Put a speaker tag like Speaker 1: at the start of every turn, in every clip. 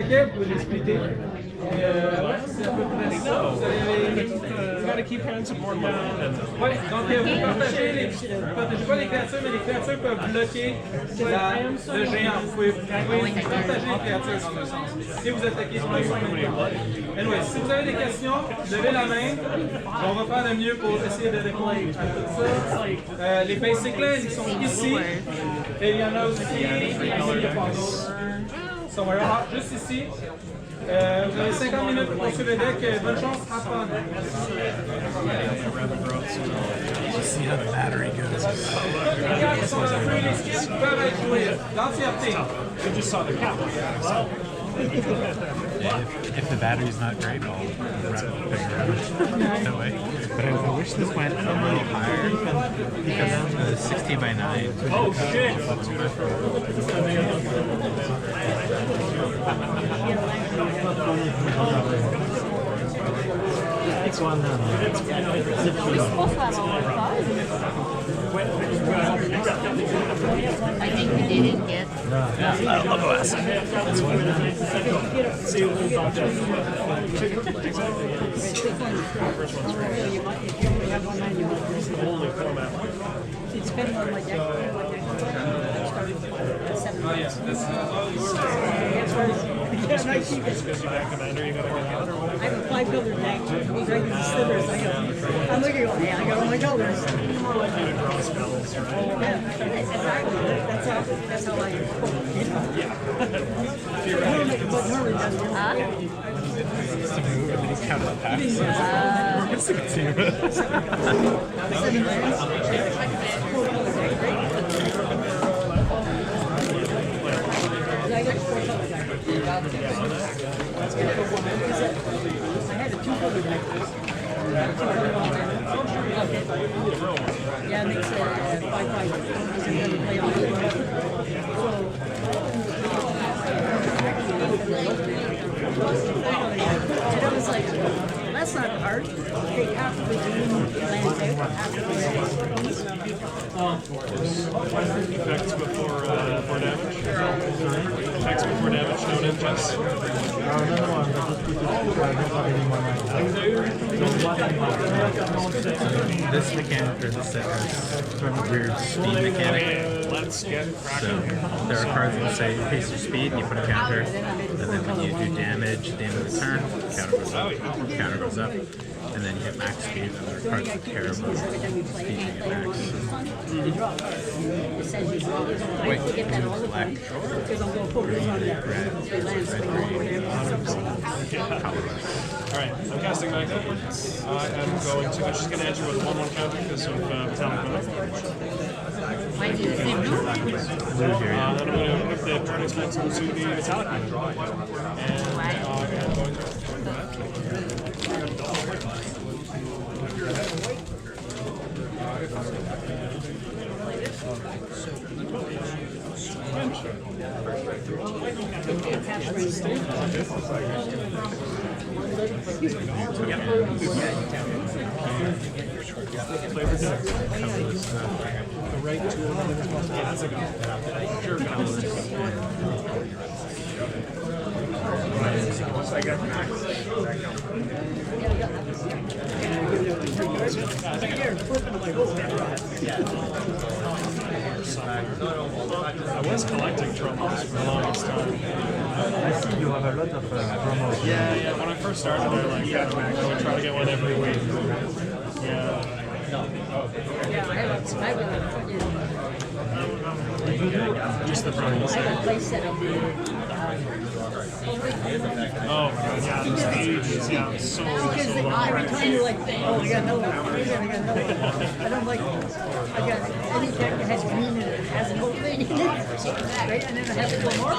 Speaker 1: Vous les splittez. C'est à peu près ça. Vous allez...
Speaker 2: keep hands support money.
Speaker 1: Ouais, donc vous partagez pas les créatures, mais les créatures peuvent bloquer le géant. Vous pouvez partager les créatures dans le sens. Et vous attaquez sur le son. Anyway, si vous avez des questions, levez la main. On va faire le mieux pour essayer de répondre à tout ça. Les basic là, ils sont ici. Et il y en a aussi. Il y a pas d'autres. Juste ici. Vous avez 50 minutes pour poursuivre le deck. Bonne chance, have fun.
Speaker 3: Let's see how the battery goes.
Speaker 1: Les gars qui sont dans le prerelease kit peuvent être joués d'entièreté.
Speaker 2: We just saw the cap.
Speaker 3: If the battery's not great, I'll that way. But I wish this went a little higher because the 60 by 9.
Speaker 2: Oh shit!
Speaker 4: It's one
Speaker 5: I think we didn't get.
Speaker 3: I'll go ask him. That's one.
Speaker 2: First one's great. Holy format.
Speaker 5: It's been on my deck.
Speaker 2: Because you got commander, you gotta get out or whatever.
Speaker 5: I have a 5 builder deck. I'm looking at I got all my colors.
Speaker 2: More likely to draw spells, right?
Speaker 5: Yeah, exactly. That's how I But normally doesn't.
Speaker 3: Count the packs. It's like a team.
Speaker 5: I had a 2 builder deck. Yeah, it makes 5/5. Play on and I was like, that's not hard. Take half of the green lands out, half of the
Speaker 2: Effects before damage. Effects before damage, no ninjas.
Speaker 3: This mechanic or this set has sort of a weird speed mechanic.
Speaker 2: Let's get
Speaker 3: So
Speaker 2: cracking here.
Speaker 3: there are cards that say increase your speed, and you put a counter, and then when you do damage at the end of the turn, counter goes up, and then you hit max speed, and there are cards that care about speed you get max. Wait, black, green, red, colorless.
Speaker 2: Alright, I'm casting Magnet. I am going to. I'm just going to enter with 1/1 counter because of Metallic Venom.
Speaker 5: Why do you think no?
Speaker 3: Blue here, yeah.
Speaker 2: Then I'm going to put the turn expensive to the Metallic Venom. And I am going to. I was collecting promos for the longest time.
Speaker 4: I see you have a lot of promos.
Speaker 2: Yeah. When I first started, I would try to get one every week. Yeah. Just the promos.
Speaker 5: I have a place set up.
Speaker 2: Oh my god, yeah, those pages, yeah, so
Speaker 5: Because
Speaker 2: long.
Speaker 5: every time you're like, oh, I got no one. I don't like, I got any deck that has green in it, has a whole thing in it. Right? And then I have to go more.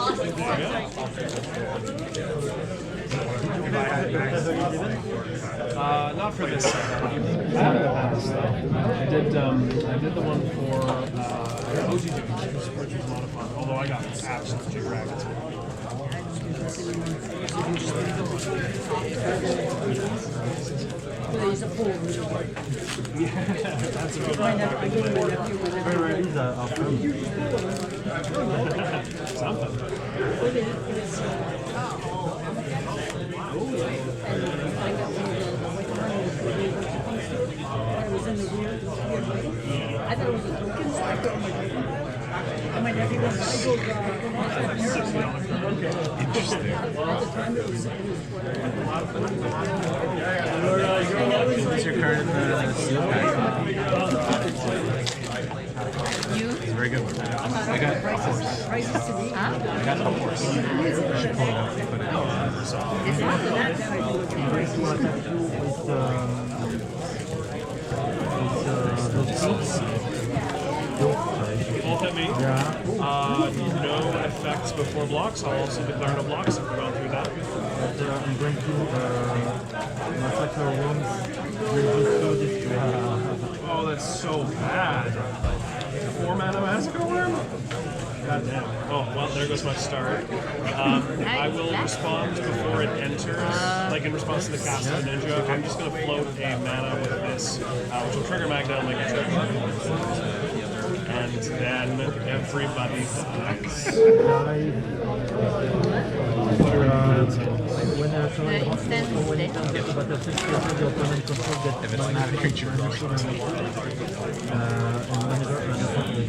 Speaker 2: Not for this set. I have in the past, though. I did the one for OG Sports Modified, although I got absolute two dragons.
Speaker 5: There's a pool.
Speaker 2: That's a good
Speaker 5: My
Speaker 2: one.
Speaker 5: nephew, I go to my nephew whenever.
Speaker 4: Prerelease are free.
Speaker 2: Something.
Speaker 5: It is,
Speaker 3: Interesting. What's your current seal pack?
Speaker 6: You?
Speaker 3: It's a very good one. I got a horse. I got a horse.
Speaker 6: Is
Speaker 2: Both at me. No effects before blocks. I'll also declare no blocks if we're going through that.
Speaker 4: I'm going to massacre rooms.
Speaker 2: Oh, that's so bad. 4 mana massacre worm? God damn. Oh, well, there goes my start. I will respond before it enters, like in response to the cast of the ninja. I'm just going to float a mana with this, which will trigger Magdown like a trigger. And then everybody dies.
Speaker 4: When a
Speaker 3: If it's not a creature,
Speaker 4: and whenever a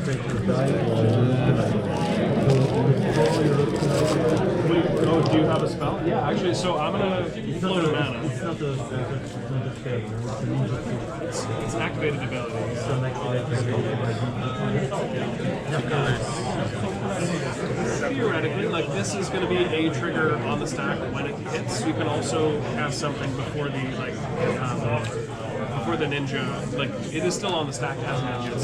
Speaker 4: creature dies,
Speaker 2: Oh, do you have a spell? Yeah, actually, so I'm going to float a mana.
Speaker 4: it's not a spell, it's
Speaker 2: It's an activated ability.
Speaker 4: an activated
Speaker 2: Theoretically, like this is going to be a trigger on the stack when it hits. You can also have something before the before the ninja. Like it is still on the stack as an ninja.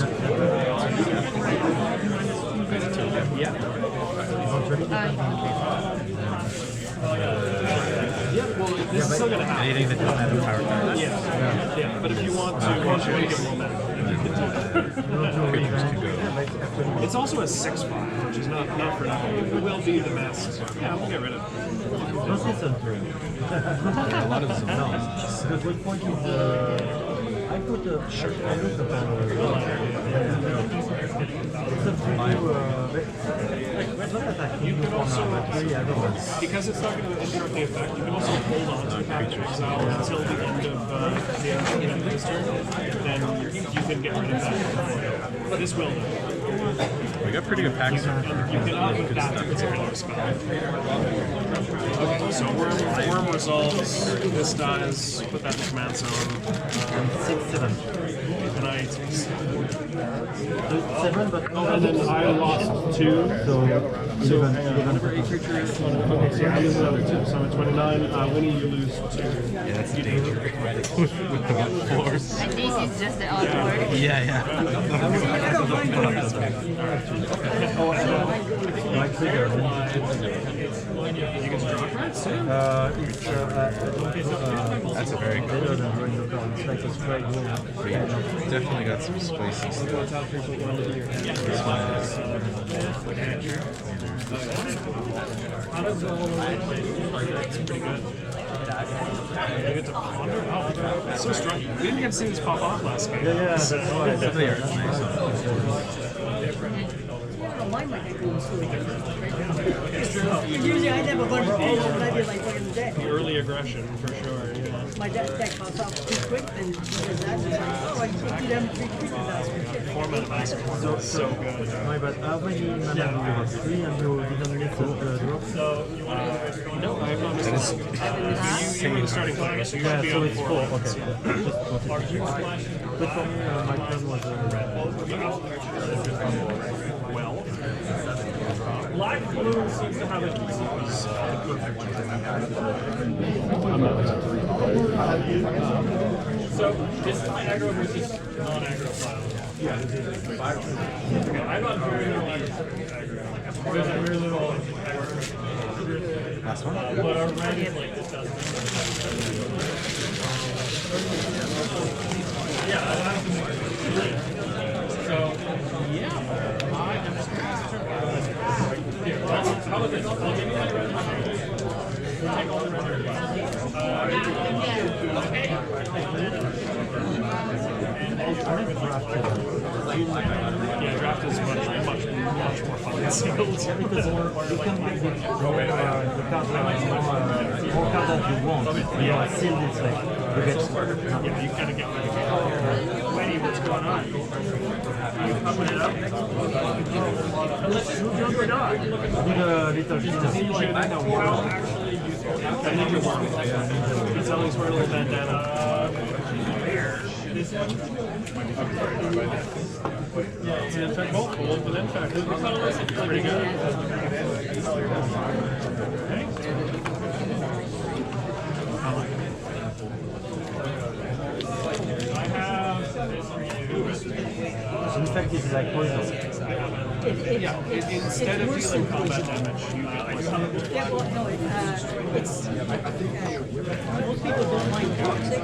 Speaker 2: Yeah. Yeah. Well, this is still going to happen.
Speaker 3: anything that doesn't have a power card.
Speaker 2: Yeah. But if you want to get more mana, you can do that. It's also a 6/5, which is not for nothing. It will be the best. Yeah, we'll get rid of it.
Speaker 4: Don't listen to him.
Speaker 3: A lot of them.
Speaker 4: The good point is, I put a shirt. I looked upon it's not attacking you can also,
Speaker 2: because it's not going to interrupt the effect, you can also hold on to Capture Exile until the end of the end of this turn. Then you can get rid of that. But this will.
Speaker 3: We got pretty good packs.
Speaker 2: You can put that to consider spell. Okay, so worm resolves, this dies, put that in the command zone.
Speaker 4: 6/7.
Speaker 2: And I
Speaker 4: 7, but
Speaker 2: and then I lost 2.
Speaker 4: so
Speaker 2: Whenever a creature is okay, so I lose another 2. So I'm at 29. Winnie, you lose 2.
Speaker 3: Yeah, that's the danger. With the floors.
Speaker 6: And this is just the outward.
Speaker 3: Yeah.
Speaker 4: my trigger.
Speaker 2: You can draw cards too.
Speaker 3: That's a very good.
Speaker 4: Better than drawing the card. It's like a strike roll.
Speaker 3: Definitely got some spicy stuff. This one is
Speaker 2: You get to ponder. Oh, that's so strong. We didn't get to see this pop off last game.
Speaker 4: Yeah, that's why.
Speaker 3: it's nice.
Speaker 5: Usually I never run for all of them, I did like fucking dead.
Speaker 2: The early aggression, for sure. Yeah.
Speaker 5: My deck pops off too quick, then because that's just like, oh, I can do them 3 creatures, that's for shit.
Speaker 2: 4 mana massacre. So good.
Speaker 4: My bad. How many mana do you have? 3 and you didn't miss the drop?
Speaker 2: No, I have not missed this. You were the starting player, so you should be
Speaker 4: So
Speaker 2: on
Speaker 4: it's
Speaker 2: 4.
Speaker 4: 4, okay. Just but for me, my turn was
Speaker 2: Well, Black Blue seems to have a perfect So this is my aggro versus non-aggro file. Yeah. Okay, I'm on very little aggro. There's very little aggro.
Speaker 3: Last one?
Speaker 2: But our red like this doesn't. Yeah, I have to make it. So, yeah, I am just going to here, how about this? I'll give you my red. We'll take all the red. Yeah, draft is much more fun than sealed.
Speaker 4: because you can make the card all cards that you want. When you are sealed, it's like you get nothing.
Speaker 2: Yeah, you kind of get like, Wendy, what's going on? You pumping it up?
Speaker 4: Need a little shit.
Speaker 2: I know. Well, actually, I think you're working. He's always wearing a little bandana. It's an infect both old, but infected. Pretty good. I have
Speaker 4: In fact, it's like poison.
Speaker 2: instead of dealing combat damage, you get poison.
Speaker 5: Yeah, well, no, it's most people don't mind toxic.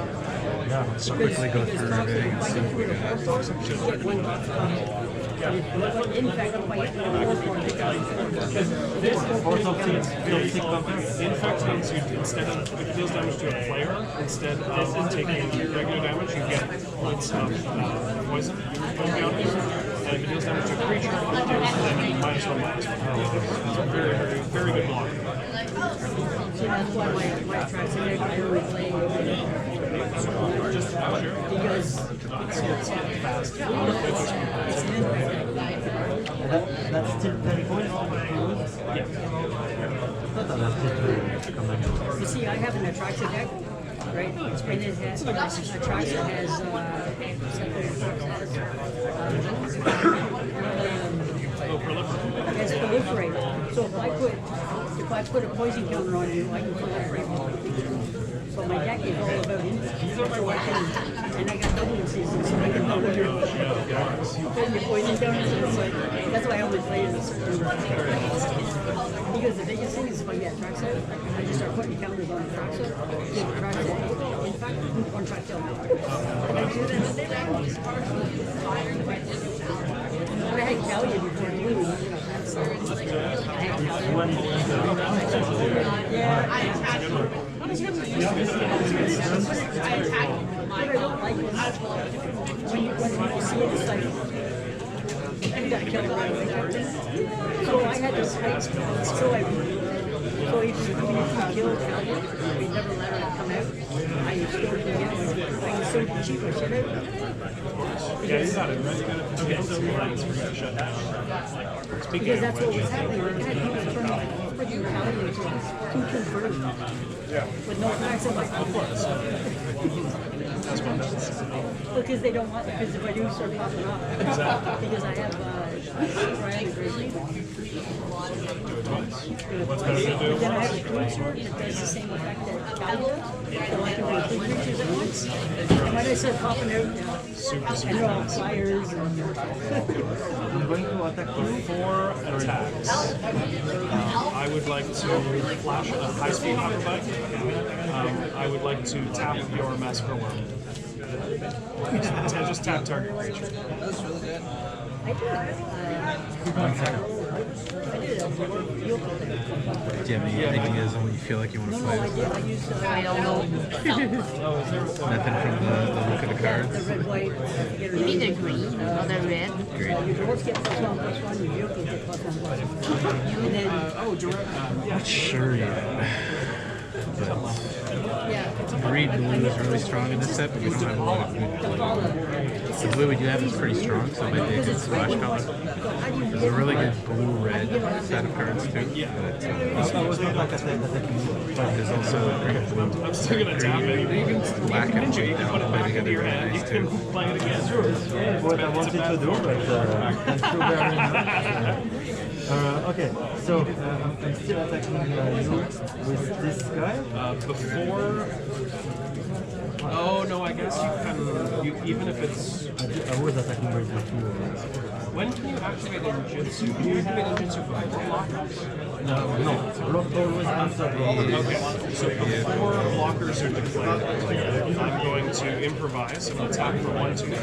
Speaker 3: Let's quickly go through everything and see what we got.
Speaker 5: In fact, by
Speaker 4: Or something toxic compared.
Speaker 2: Infect means you, instead of, if it deals damage to a player, instead of taking regular damage, you get points of poison counters. And if it deals damage to a creature, it deals damage -1/-1. It's a very, very, very good block.
Speaker 5: So that's why my attraction I always play because it's fast.
Speaker 4: That's still 10 points to lose?
Speaker 2: Yeah.
Speaker 4: That's still to come back.
Speaker 5: You see, I have an attraction deck, right? And it has attraction has has proliferate. So if I put a poison counter on you, I can proliferate. So my deck is all about infect. And I got double seasons, so I can know when you're putting your poison counters. That's why I always play in a certain because the biggest thing is if I get Traxxas, I just start putting counters on the Traxxas, get the Traxxas, in fact, one Traxxas. And I do that every round. I had Calia before you. I had Calia. Yeah. What I don't like is when you see it, it's like, you gotta kill it right away. So I had to fight, so if you kill Calia, we never let her come out. I still can get her. I can still cheat her shit out.
Speaker 2: Yeah, you got it, right? You got to put some lines for you to shut down. Speaking
Speaker 5: Because
Speaker 2: of
Speaker 5: that's what
Speaker 2: which,
Speaker 5: was happening. I had people turn freaking Calia into 2 conversions. With no attacks, I'm like,
Speaker 2: that's what happens.
Speaker 5: because they don't want, because if I do start popping off.
Speaker 2: Exactly.
Speaker 5: Because I have Ryan Grizzly.
Speaker 2: What's better to do?
Speaker 5: Then I have a creature that does the same effect that Calia does. So I can bring 2 creatures at once. And when I start popping out, and they're all flyers and
Speaker 4: I'm going to attack you.
Speaker 2: 4 attacks. I would like to flash a high-speed acrobat. I would like to tap your Massacre Worm. Just tap target creature.
Speaker 5: I do that. I did it.
Speaker 3: Do you have any ideas on what you feel like you want to
Speaker 5: No,
Speaker 3: play?
Speaker 5: I did. I used
Speaker 6: I don't know.
Speaker 3: Nothing from the look of the
Speaker 5: the
Speaker 3: cards?
Speaker 5: red, white.
Speaker 6: You need the green or the red.
Speaker 5: Your dwarves get +1/+1, your vehicles get +1/+1. And then,
Speaker 3: Not sure yet. But
Speaker 5: yeah.
Speaker 3: green blue is really strong in this set, but we don't have a lot of blue. The blue we do have is pretty strong, so it might be a good splash color. There's a really good blue-red set of cards too.
Speaker 4: I was not like attacking you.
Speaker 3: But there's also a great blue.
Speaker 2: I'm still going to tap it. You can
Speaker 3: Black and
Speaker 2: ninja, you
Speaker 3: white
Speaker 2: can put it
Speaker 3: play
Speaker 2: back into
Speaker 3: together
Speaker 2: your
Speaker 3: really
Speaker 2: hand. You
Speaker 3: nice
Speaker 2: can
Speaker 3: too.
Speaker 2: play it again.
Speaker 4: What I wanted to do, but thank you very much. Okay, so I'm still attacking you with this guy.
Speaker 2: Before... Oh, no, I guess you can... even if it's...
Speaker 4: I was attacking with the 2.
Speaker 2: When can you activate Ninjutsu? Can you activate Ninjutsu before blockers?
Speaker 4: No, block always after the...
Speaker 2: Okay, so before blockers are declared, I'm going to improvise and attack for 1, 2, 3,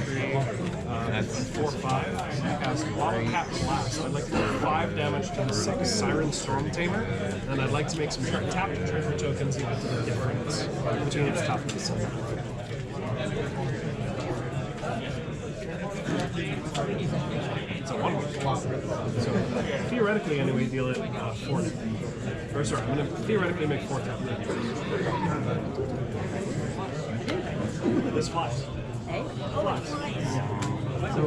Speaker 2: that's 4, 5. Cast Bottle Cap Blast. I'd like to do 5 damage to the 6 Siren Storm Tamer, and I'd like to make some tapped trigger tokens equal to the difference between its top and the center. It's a 1/1. So theoretically, anyway, deal it 4 damage. Or sorry, I'm going to theoretically make 4 tap. This flies. Flies.
Speaker 4: So,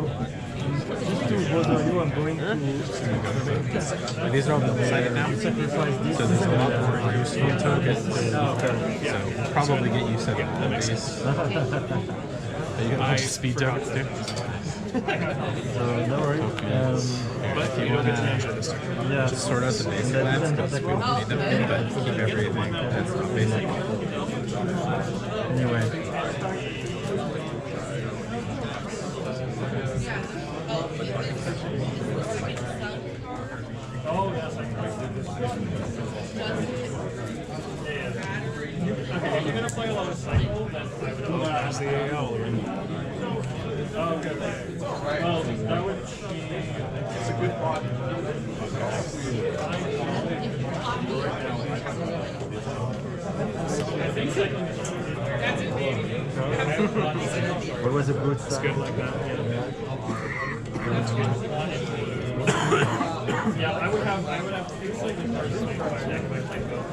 Speaker 4: just to bother you, I'm going to
Speaker 3: These are all double-sided now,
Speaker 4: sacrifice this.
Speaker 3: so there's a lot more useful tokens. So probably get use of all these. You got a bunch of speed tokens too.
Speaker 4: So, no worries.
Speaker 2: But you don't get to enter this turn.
Speaker 4: Yeah.
Speaker 3: Just sort out the basic lands because we don't need them, but keep everything that's not basic.
Speaker 4: Anyway.
Speaker 2: Okay, you're gonna play a lot of cycle, then I would as the AL. Oh, okay. Well, that would be it's a good body.
Speaker 4: What was a good start?
Speaker 2: It's good like that. Yeah, I would have things like the cards in my deck if I played both.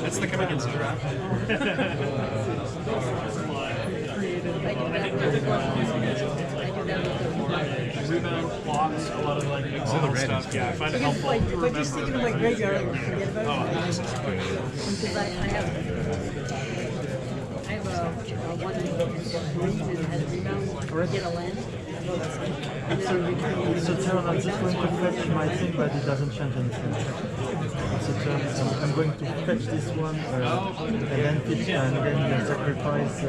Speaker 2: That's the Canadian draft. Rebound blocks a lot of like exile stuff. Yeah, I find it helpful to
Speaker 5: But just thinking of my graveyard, I forget about it.
Speaker 2: this is good.
Speaker 5: Because I have one that has rebound, get a land. And then return
Speaker 4: So turn, I'm just going to fetch my thing, but it doesn't change anything. So turn, I'm going to fetch this one, and then sacrifice,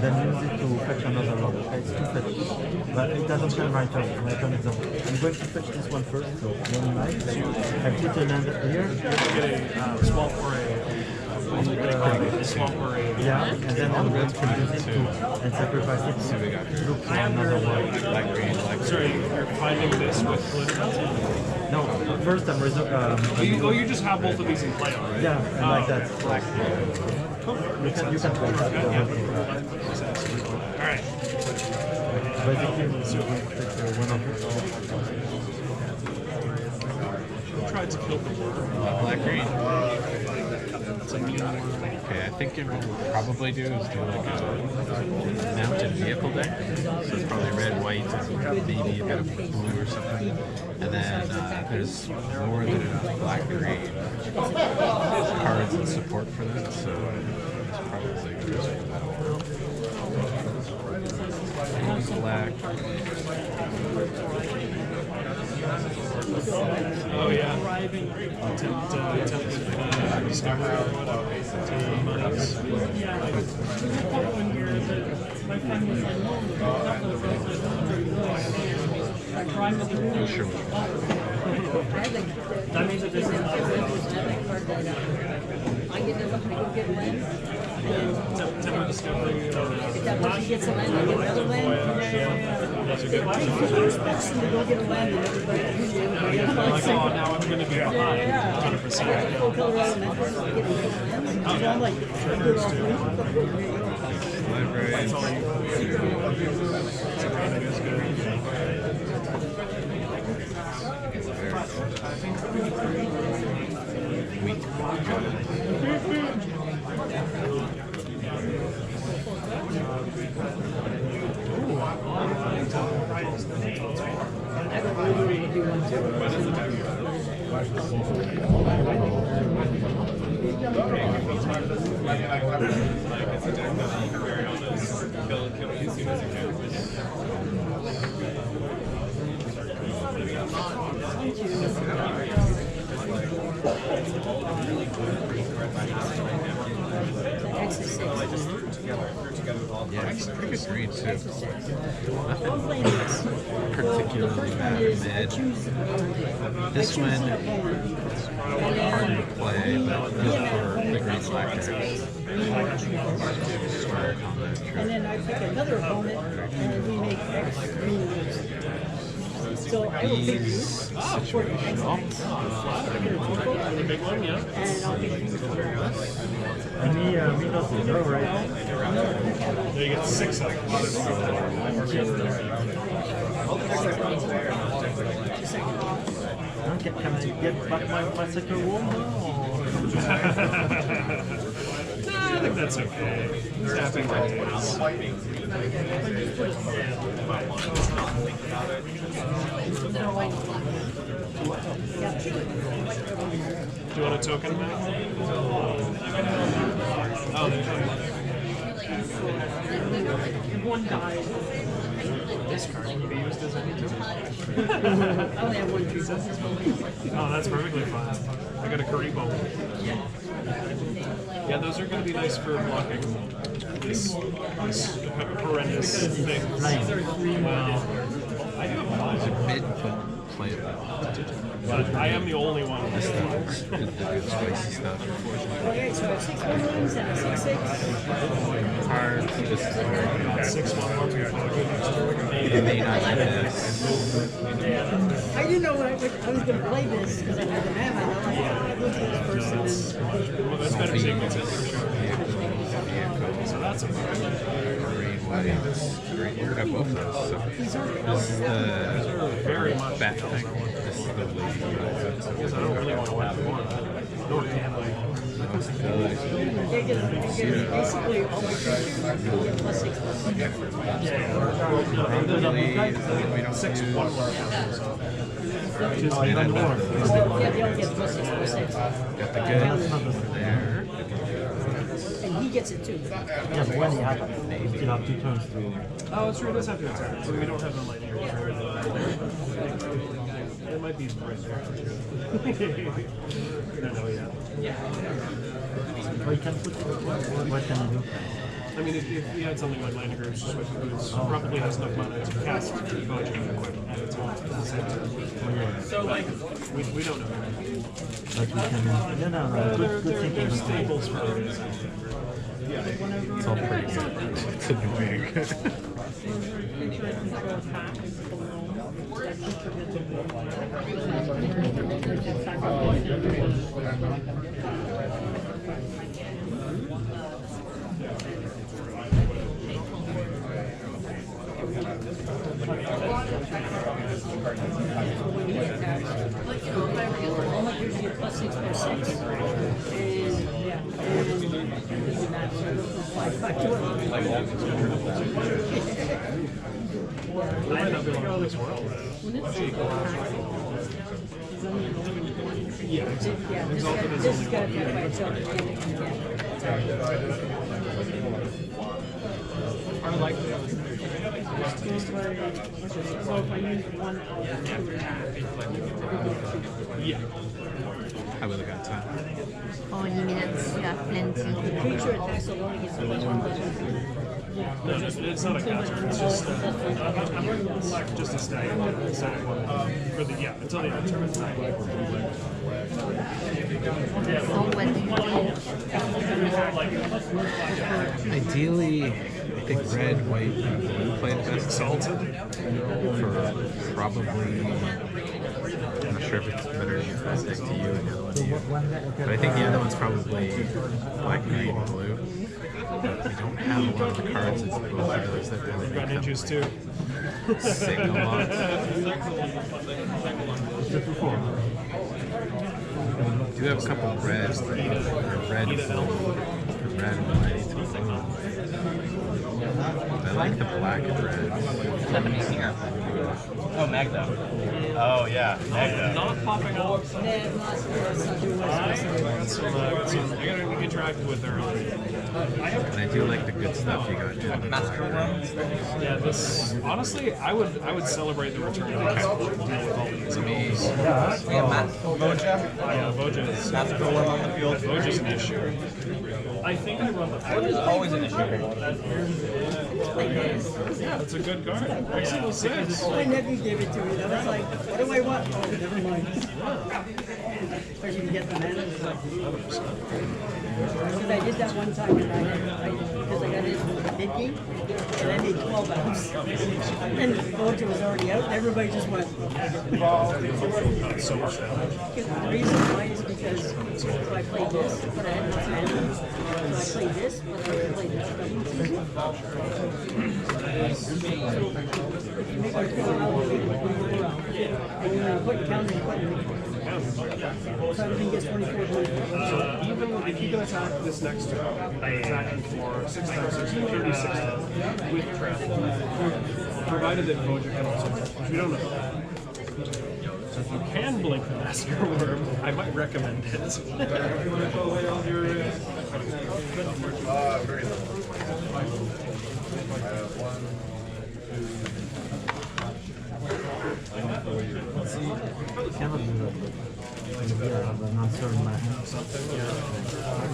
Speaker 4: then use it to fetch another one. Okay, it's two fetches. But it doesn't change my turn. My turn is over. I'm going to fetch this one first, so one night. I put a land here.
Speaker 2: Get a swamp or a swamp or a
Speaker 4: Yeah, and then I'm going to use it to and sacrifice it to look for another one.
Speaker 3: Black, green, black.
Speaker 2: sorry, you're finding this with glitter.
Speaker 4: No, first I'm
Speaker 2: You just have both of these in play already.
Speaker 4: yeah, and like that.
Speaker 3: Black,
Speaker 4: You can play that.
Speaker 2: Alright.
Speaker 4: Basically, one of
Speaker 2: Tried to kill the worm.
Speaker 3: black, green.
Speaker 2: It's a mean one.
Speaker 3: Okay, I think what we'll probably do is do like a mounted vehicle deck. So it's probably red, white, and maybe a bit of blue or something. And then there's more than enough black, green cards and support for that. So it's probably good for that. Black.
Speaker 2: Oh yeah. Discovery or whatever.
Speaker 3: Sure.
Speaker 5: That means that this is I get to look and go get land.
Speaker 2: Temper Discovery.
Speaker 5: If that person gets a land, I get another land.
Speaker 2: That's a good one.
Speaker 5: Take the first person to go get a land and everybody else
Speaker 2: Like, oh, now I'm going to be behind. 100%.
Speaker 5: I'm like, I'm good all three.
Speaker 3: Library.
Speaker 2: That's all you is good.
Speaker 3: Weak. Yeah, it's pretty good green too. Nothing particularly bad in mid. This one is hard to play, but good for the green black decks. Smart on that
Speaker 5: And
Speaker 3: trip.
Speaker 5: then I pick another opponent and we make X green. So I will pick you.
Speaker 3: situational.
Speaker 2: The big one, yeah.
Speaker 5: And I'll pick you.
Speaker 4: And me doesn't. All right.
Speaker 2: There you get 6 of them.
Speaker 4: Okay, can I get back my second one?
Speaker 2: I think that's okay. Tapping my hands. Do you want a token back? Oh, there's
Speaker 5: One died.
Speaker 2: this card can be used as any token.
Speaker 5: I only have one tree.
Speaker 2: Oh, that's perfectly fine. I got a Karibo. Yeah, those are going to be nice for blocking this horrendous thing. Well, I do have
Speaker 3: There's a mid playable.
Speaker 2: but I am the only one with this.
Speaker 3: Spicy stuff.
Speaker 5: Okay, so I have 6 1-1s and a 6-6.
Speaker 3: Hard, just
Speaker 2: 6-1-1.
Speaker 3: you may not get this.
Speaker 5: I didn't know I was going to play this because I didn't have it. I'm like, look at this person.
Speaker 2: Well, that's better sequence for sure.
Speaker 3: Vehicle.
Speaker 2: So that's a
Speaker 3: Green, white, green. You have both of those. So this is the
Speaker 2: very much
Speaker 3: bat thing. This is the lady.
Speaker 2: because I don't really want to watch more. Nor can I.
Speaker 5: They get basically all my creatures plus 6+6.
Speaker 3: Probably, we don't
Speaker 2: 6-1-1.
Speaker 4: Oh, even more.
Speaker 5: Yeah, they all get +6+6.
Speaker 3: got the good there.
Speaker 5: And he gets it too.
Speaker 4: Yeah, but when he happens, you still have 2 turns to.
Speaker 2: Oh, it's true. It does have to attack. So we don't have the light here. It might be right there. I don't know yet.
Speaker 4: Or you can put. What can you do?
Speaker 2: I mean, if you had something like Land Groups, who probably has enough mana to cast Vogue and equip at its own.
Speaker 1: So, like,
Speaker 2: We don't know.
Speaker 4: Like we can. No. Good
Speaker 2: There are
Speaker 4: thinking.
Speaker 2: staples for it.
Speaker 3: It's all pretty good. It's annoying.
Speaker 5: All my creatures get +6+6.
Speaker 2: I might not be able to go this world. Yeah, Exalted is
Speaker 5: This is
Speaker 2: only
Speaker 5: going
Speaker 2: one.
Speaker 5: to be by itself.
Speaker 1: I like this.
Speaker 5: So if I use one out of 2 attack,
Speaker 2: Yeah.
Speaker 3: I would have got time.
Speaker 6: Only minutes, you have plenty.
Speaker 5: creature attacks alone against the
Speaker 2: No, it's not a counter. It's just just a stag instead of one. For the until the end of turn.
Speaker 6: So when
Speaker 3: Ideally, I think red, white, and blue play the best.
Speaker 2: Exalted.
Speaker 3: For probably, I'm not sure if it's better deck to you and the other one to you. But I think the other one's probably black, white, and blue. But we don't have a lot of the cards as both of those that really
Speaker 2: Got
Speaker 3: make
Speaker 2: ninjas too.
Speaker 3: them sing a lot. Do have a couple of reds, red, and white. I like the black and red.
Speaker 7: Oh, Magda. Oh, yeah, Magda.
Speaker 2: Not popping up. I gotta interact with her.
Speaker 3: And I do like the good stuff you got in the
Speaker 7: Master Room.
Speaker 2: Yeah, this honestly, I would celebrate the return of this and deal with all these.
Speaker 3: To me,
Speaker 7: Yeah, Voja.
Speaker 2: Yeah, Voja is
Speaker 7: Master Worm on the field.
Speaker 2: Voja's an issue. I think I run the.
Speaker 7: Voja's always an issue.
Speaker 2: Yeah, that's a good card. Excellent 6.
Speaker 5: My nephew gave it to me. And I was like, what do I want? Oh, never mind. Especially if you get the mana. It's like, because I did that one time because I got it mid-game and I made 12 outs. And the Voyager was already out and everybody just went.
Speaker 2: So much damage.
Speaker 5: The reason why is because so I played this, but I had no mana. So I played this, but I didn't play this. So if you make like 12 out, and you put counter equipment. So everything gets 24.
Speaker 2: Even if you can attack this next turn, attacking for 6 times 6, 36 with trap, provided that Voyager can also trap, which we don't know. So if you can blink the Master Worm, I might recommend it.
Speaker 4: Cannot do that. Yeah, I have an answer in my hand.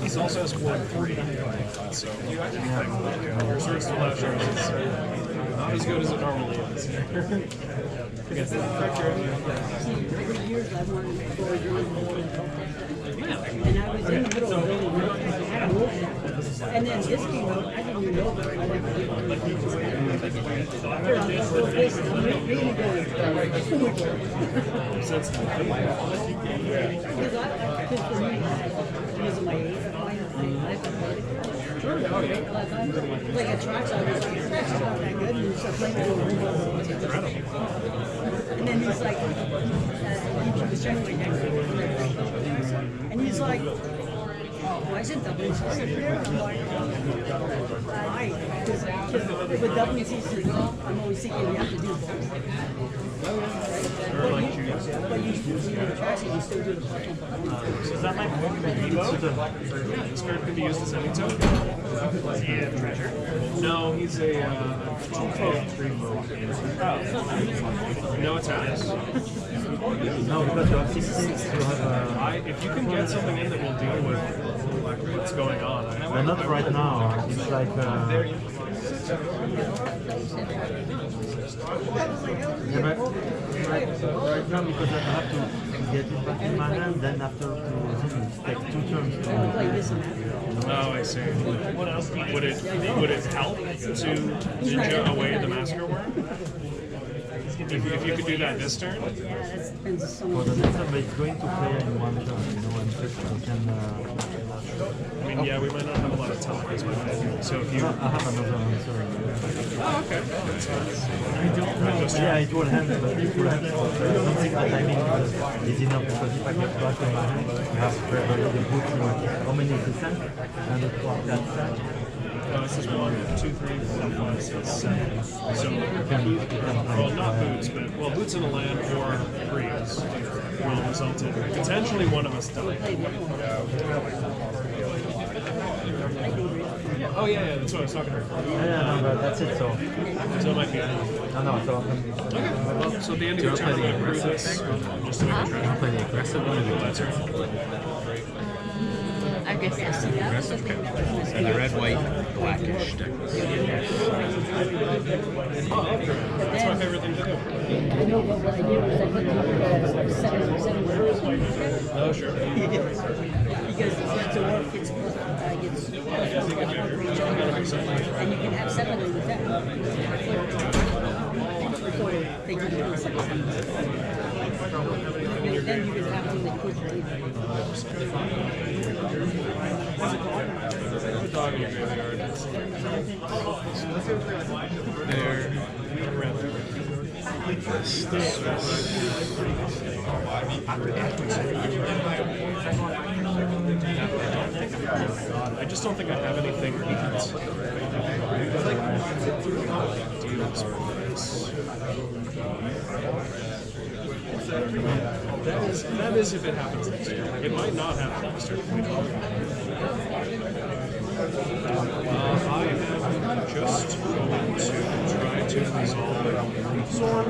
Speaker 2: He's also has Squad 3, so your sword still has yours. It's not as good as it normally is. Against the pressure.
Speaker 5: For years I wanted to go and I was in the middle of building I had a move. And then this came out, I didn't even know that I like to give it because of my age, like a track, I was like, that's not that good, and so playing it and then he's like, he was trying to and he's like, why is it WCC here? I'm like, why? Because with WCC, I'm always thinking you have to do both. But you still do the
Speaker 2: Is that like Evo? Yeah, this card can be used as any token. Is he a treasure? No, he's a 2/3 no attacks.
Speaker 4: No, because you have 16, you have
Speaker 2: If you can get something in that will deal with what's going on.
Speaker 4: not right now. It's like right now because I have to get it back in my hand. Then after to take 2 turns.
Speaker 2: Oh, I see. Would it help to ninja away the Master Worm? If you could do that this turn?
Speaker 4: For the next time, but it's going to play in 1 turn, you know, and just you can.
Speaker 2: I mean, yeah, we might not have a lot of time. So if you...
Speaker 4: I have another answer.
Speaker 2: Oh, okay.
Speaker 4: Yeah, it will help, but it will help. I don't think the timing is enough because if I get back in my hand, you have probably the boot. How many is the cent? And the 4 cent.
Speaker 2: This is 1, 2, 3, 4, 5, 6, 7. So, well, not boots, but boots in a land or breeze will result in potentially one of us dying. Oh yeah, that's what I was talking about.
Speaker 4: Yeah, no, but that's it. So
Speaker 2: it might be.
Speaker 4: no, so
Speaker 2: Okay. So at the end of your turn, I'm going to brew this just to make a treasure.
Speaker 3: Play the aggressive one or the lesser?
Speaker 6: Aggressive.
Speaker 3: Okay. And the red, white, blackish deck.
Speaker 2: That's my favorite thing to do.
Speaker 5: I know, but what I did was I put the 7 words.
Speaker 2: Oh, sure.
Speaker 5: Because the work gets and you can have 7 in the deck. So they can do 6. Then you can have them that push
Speaker 2: I just don't think I have anything that is if it happens next year. It might not happen next year. We don't. I am just going to try to resolve Zorn.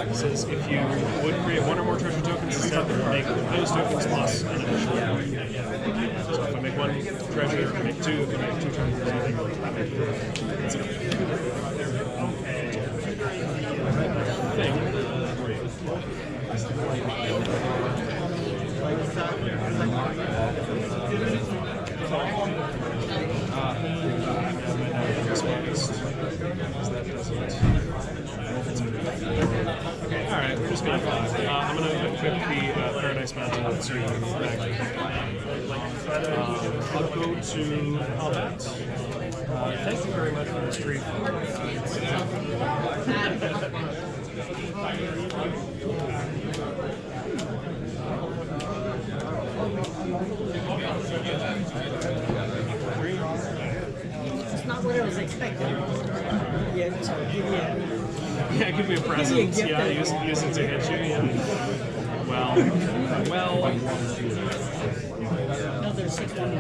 Speaker 2: It says if you would create 1 or more treasure tokens instead, make those tokens plus an additional. So if I make 1 treasure, make 2, if I make 2 treasures, I think that's it. Alright, we're just gonna fly. I'm gonna equip the Paradise Mountain to I'll go to combat. Thank you very much for this treat.
Speaker 5: It's not what I was expecting. Yeah, so
Speaker 2: Yeah, give me a present. Yeah, use it to hit you. Yeah. Well.
Speaker 5: no, there's 6 1.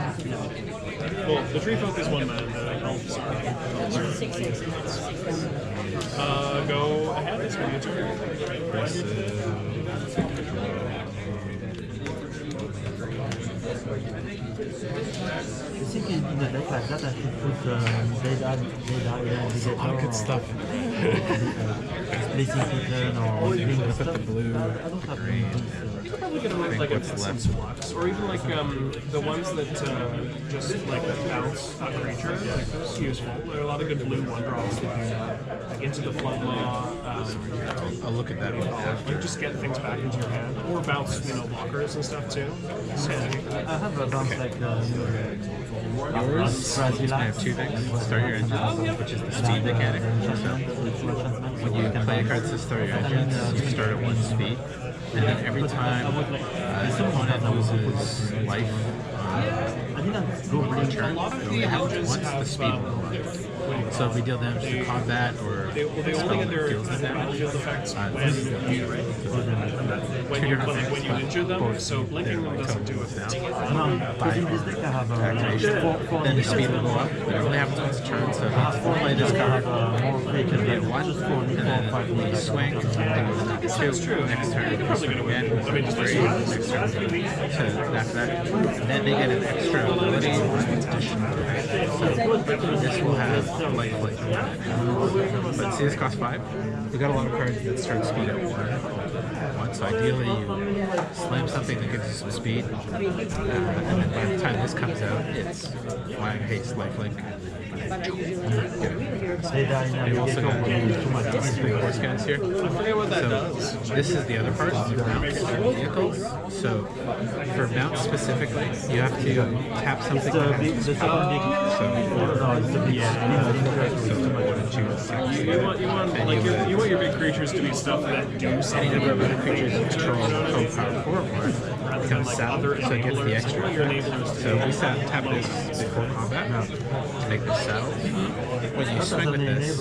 Speaker 2: Well, the tree folk is 1 mana.
Speaker 5: It's 6/6 and it's 6 1.
Speaker 2: Go ahead. It's going to be your turn.
Speaker 4: I think in a deck like that I should put Data Navigator or
Speaker 3: Good stuff.
Speaker 4: Blazing Titan or Green
Speaker 3: Put
Speaker 4: stuff.
Speaker 3: the blue,
Speaker 4: I don't have
Speaker 3: green,
Speaker 2: You could probably get them with like a Flux, or even like the ones that just like bounce a creature. Like those useful. There are a lot of good blue 1-drops that do like into the Floodlaw.
Speaker 3: I'll look at that one after.
Speaker 2: You just get things back into your hand, or bounce blockers and stuff too. So,
Speaker 4: I have a bounce like
Speaker 3: Yours, I have 2 things. Start your engine, which is the speed mechanic. So when you play a card that says start your engines, you start at 1 speed. And then every time an opponent loses life on turn, it only happens once the speed will go up. So if we deal damage to combat or
Speaker 2: they only get their
Speaker 3: deals the damage,
Speaker 2: field effects
Speaker 3: this
Speaker 2: when
Speaker 3: is the
Speaker 2: when you injure them. So blinking them doesn't do it.
Speaker 4: because in this deck I have
Speaker 3: activation. Then the speed will go up, but it only happens once a turn. So if you play this card,
Speaker 4: more creatures
Speaker 3: you get
Speaker 4: like
Speaker 3: 1, and then when you swing, it goes down to 2. Next turn, you swing again, 3, next turn. So after that, then they get an extra ability or an additional effect. So this will have life flick. But see, this costs 5. We got a lot of cards that start speed at 1. So ideally, you slam something that gives you some speed, and then by the time this comes out, it's flying, haste, lifelink.
Speaker 4: Data
Speaker 3: They've also got
Speaker 4: Navigator.
Speaker 3: these big horse guys here.
Speaker 2: I forget what that
Speaker 3: So
Speaker 2: does.
Speaker 3: this is the other part, the mounts and vehicles. So for mounts specifically, you have to tap something.
Speaker 4: The second big.
Speaker 3: So
Speaker 4: No, it's the big.
Speaker 2: You want your big creatures to be stuff that do
Speaker 3: any
Speaker 2: something.
Speaker 3: number of other creatures you control go power 4 or more becomes saddled, so it gets the extra effect. So we tap this before combat to make this saddle. When you swing with this,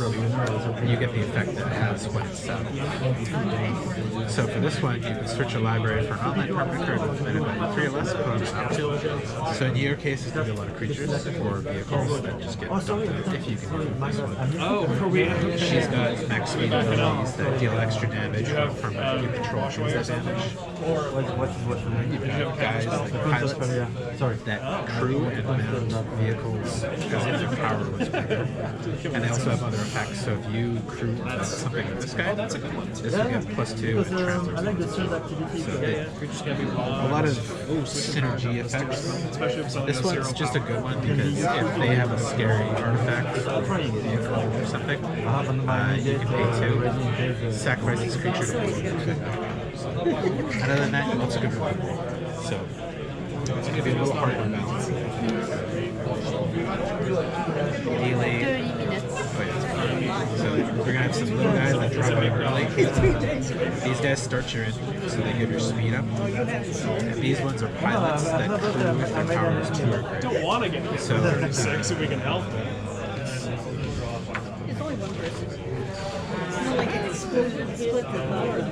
Speaker 3: you get the effect that it has when it's saddled. So for this one, you can search your library for an online permanent card with minimum 3 or less, put on a saddle. So in your case, it's going to be a lot of creatures or vehicles that just get dumped out if you can do this one.
Speaker 2: Oh, are we?
Speaker 3: She's got max speed abilities that deal extra damage from you control deals that damage. You've got guys like pilots
Speaker 4: Sorry.
Speaker 3: that crew and mount vehicles as if their power was bigger. And they also have other effects. So if you crew something with this guy, this will get +2 and transfer.
Speaker 4: I like the third activity.
Speaker 3: So a lot of synergy effects. This one's just a good one because if they have a scary artifact or vehicle or something, you can pay 2, sacrifice this creature to play. And other than that, you also can remove. So it's going to be a little hard to balance. Ideally,
Speaker 6: 30 minutes.
Speaker 3: so we're gonna have some little guys that drop in early. These guys start your engine, so they give your speed up. And these ones are pilots that crew if their power is 2 or greater.
Speaker 2: Don't want to get
Speaker 3: So
Speaker 2: 36 if we can help.
Speaker 5: It's only 1 person. It's not like it's split the power.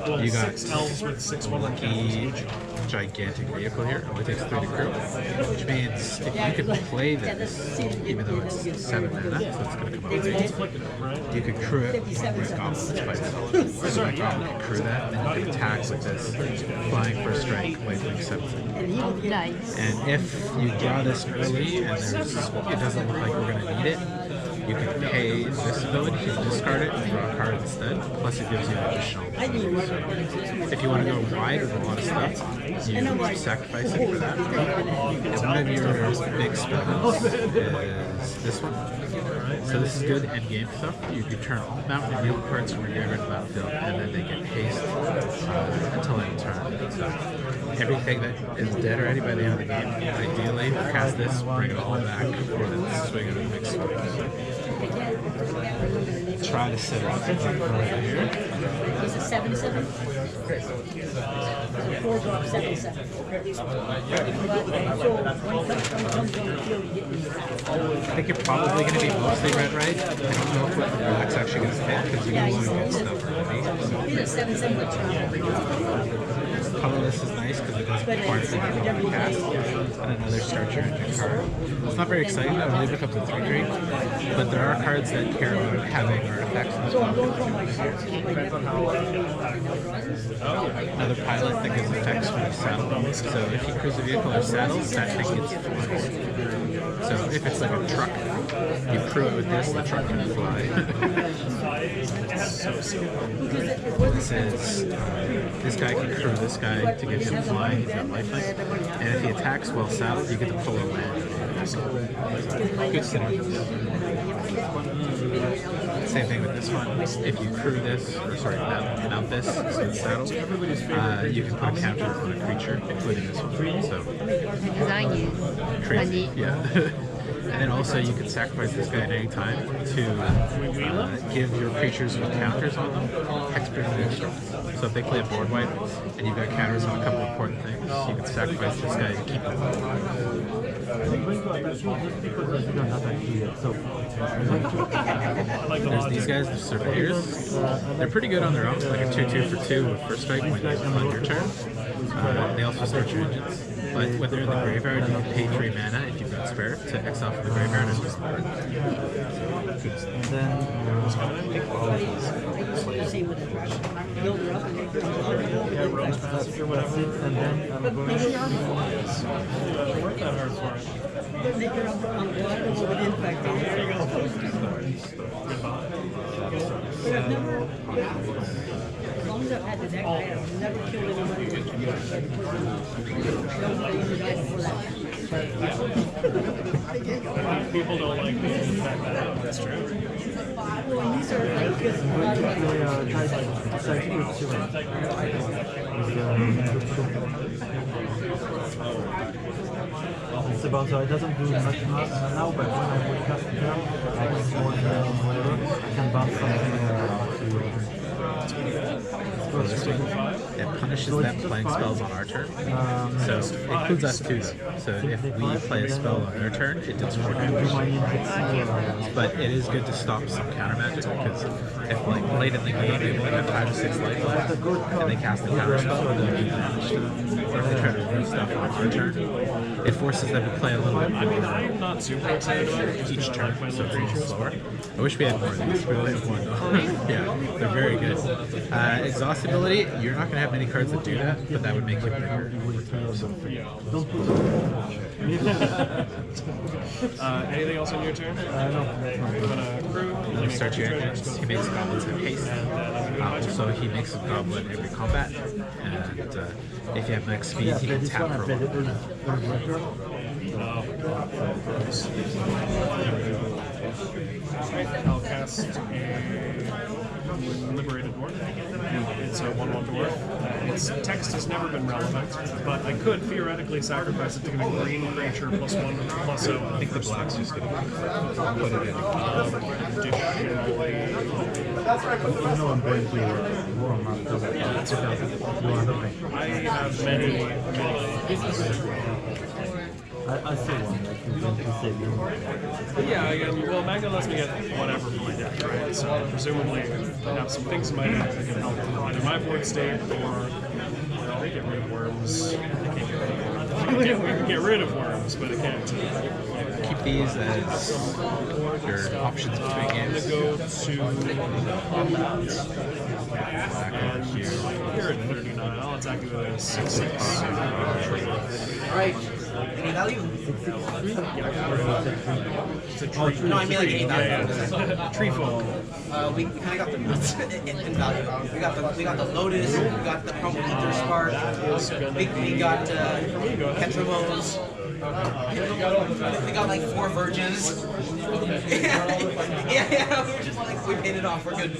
Speaker 2: Well,
Speaker 3: You got
Speaker 2: 6 elves with 6 1
Speaker 3: lucky gigantic vehicle here. It only takes 3 to crew, which means if you could play this, even though it's 7 mana, so it's going to come out late, you could crew it with goblins by itself. So that goblin can crew that, and then you can attack with this flying first strike, lifelink 7.
Speaker 6: Nice.
Speaker 3: And if you draw this early and it doesn't look like we're going to need it, you can pay this ability to discard it and draw a card instead, plus it gives you additional. If you want to go wide with a lot of stuff, you sacrifice it for that. And one of your big spells is this one. So this is good endgame stuff. You can turn all mountain and real cards from your graveyard to the battlefield, and then they get haste until end turn. So everything that is dead already by the end of the game, ideally, cast this, bring it all back, or then swing it and mix it. Try to set it up right here.
Speaker 5: Is it 7/7? 4 drop 7/7.
Speaker 3: I think you're probably going to be mostly red, right? I don't know if the black's actually going to fit because you know a lot of good stuff already.
Speaker 5: Is it 7/7 with travel?
Speaker 3: Colorless is nice because it doesn't require anything to cast. And another start your engine card. It's not very exciting, I believe it becomes a 3/3, but there are cards that care about having artifacts. Another pilot that gives effects when you saddle. So if you cruise a vehicle or saddles, that thing gets flies. So if it's like a truck, you crew it with this, the truck can fly. So simple. This is, this guy can crew this guy to give him flying, he's got lifelink. And if he attacks while saddled, you get to pull a land. Good synergy. Same thing with this one. If you crew this, or sorry, mount this to the saddle, you can put a counter on a creature, including this one. So, crazy. Yeah. And then also you can sacrifice this guy at any time to give your creatures with counters on them hexproof instructions. So if they play a board wipe and you've got counters on a couple of important things, you can sacrifice this guy to keep them. There's these guys, the surveyors. They're pretty good on their own, like a 2/2 for 2 with first strike when you on your turn. They also start your engines. But when they're in the graveyard, you can pay 3 mana if you've got spare to exile from the graveyard and just burn.
Speaker 4: And then
Speaker 5: Build her up and make her
Speaker 4: that's it, and then I'm going to
Speaker 5: make her up on the water with impact. But I've never, as long as I've had the deck, I have never killed anybody.
Speaker 2: People don't like the fact that that's true.
Speaker 5: Well, these are like because
Speaker 4: it's about so it doesn't do much now, but when I would cast it down, I can sword whatever, I can bounce something
Speaker 3: It punishes them playing spells on our turn. So it includes us too. So if we play a spell on their turn, it does 4 damage. But it is good to stop some counter magic because if like late in the game they only have 5 or 6 life left and they cast a counter spell, they'll do damage to them. Or if they try to remove stuff on our turn, it forces them to play a little bit more.
Speaker 2: I'm not super excited about it.
Speaker 3: Each turn, so it's much slower. I wish we had more of these. We only have one though. Yeah, they're very good. Exhaust ability, you're not going to have many cards that do that, but that would make you bigger.
Speaker 2: Anything else on your turn? I'm gonna crew.
Speaker 3: You're going to start your engines. He makes goblins have haste. Also, he makes a goblin every combat. And if you have max speed, he can tap for a while.
Speaker 2: I'll cast a Liberated Dwarf. It's a 1/1 dwarf. Its text has never been relevant, but I could theoretically sacrifice it to get a green creature +1/+0.
Speaker 3: I think the black's just going to put it in.
Speaker 4: You know I'm going to warm after that.
Speaker 2: I have many.
Speaker 4: I saw one, like you're going to save you.
Speaker 2: Yeah, again, well, Magna lets me get whatever from my deck, right? So presumably I have some things in my deck that can help either my board state or get rid of worms. We can get rid of worms, but it can't.
Speaker 3: Keep these as your options between games.
Speaker 2: I'm going to go to combat. And you're at 39. I'll attack you with a 6/6.
Speaker 1: Alright.
Speaker 8: Any value?
Speaker 2: It's a tree.
Speaker 8: No, I mean like any value.
Speaker 2: Yeah. Tree folk.
Speaker 8: We kind of got the nuts in value. We got the Lotus. We got the Chrome Ether Spark. We got Petromos. We got like 4 Virgins. yeah. We were just like, we paid it off. We're good.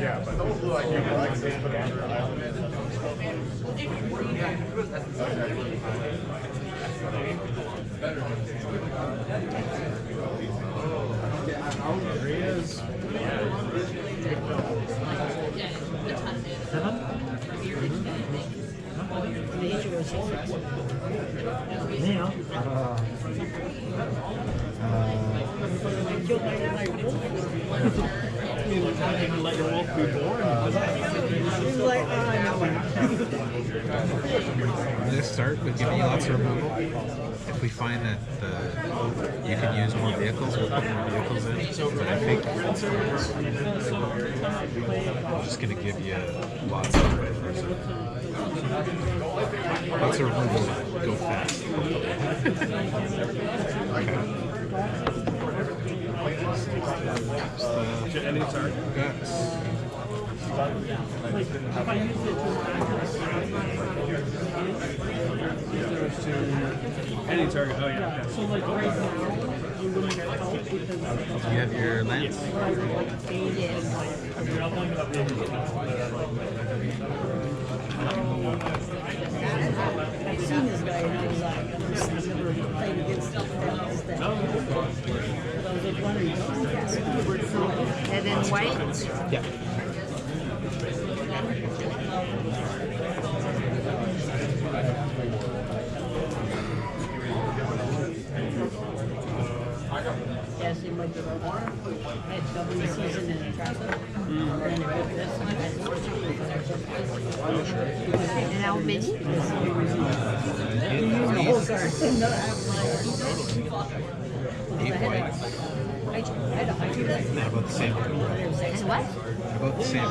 Speaker 9: Yeah, but those look like you like this, but
Speaker 2: There he is. Let your wolf be born.
Speaker 3: I'm going to start with giving you lots of removal. If we find that you can use more vehicles, we'll put more vehicles in. But I think I'm just going to give you lots of lots of removal. Go fast.
Speaker 2: Any target.
Speaker 3: Yes.
Speaker 2: Any target. Oh yeah.
Speaker 3: Do you have your lance?
Speaker 5: I've seen this guy and I was like, I've never played against him. I was just wondering,
Speaker 6: And then white.
Speaker 3: Yeah.
Speaker 5: yeah, it seemed like I had double season in a tractor. And then it was this one.
Speaker 6: And how many?
Speaker 5: The whole card. Another half my
Speaker 3: 8 whites.
Speaker 5: I had a hundred.
Speaker 3: About the same.
Speaker 6: And what?
Speaker 3: About the same.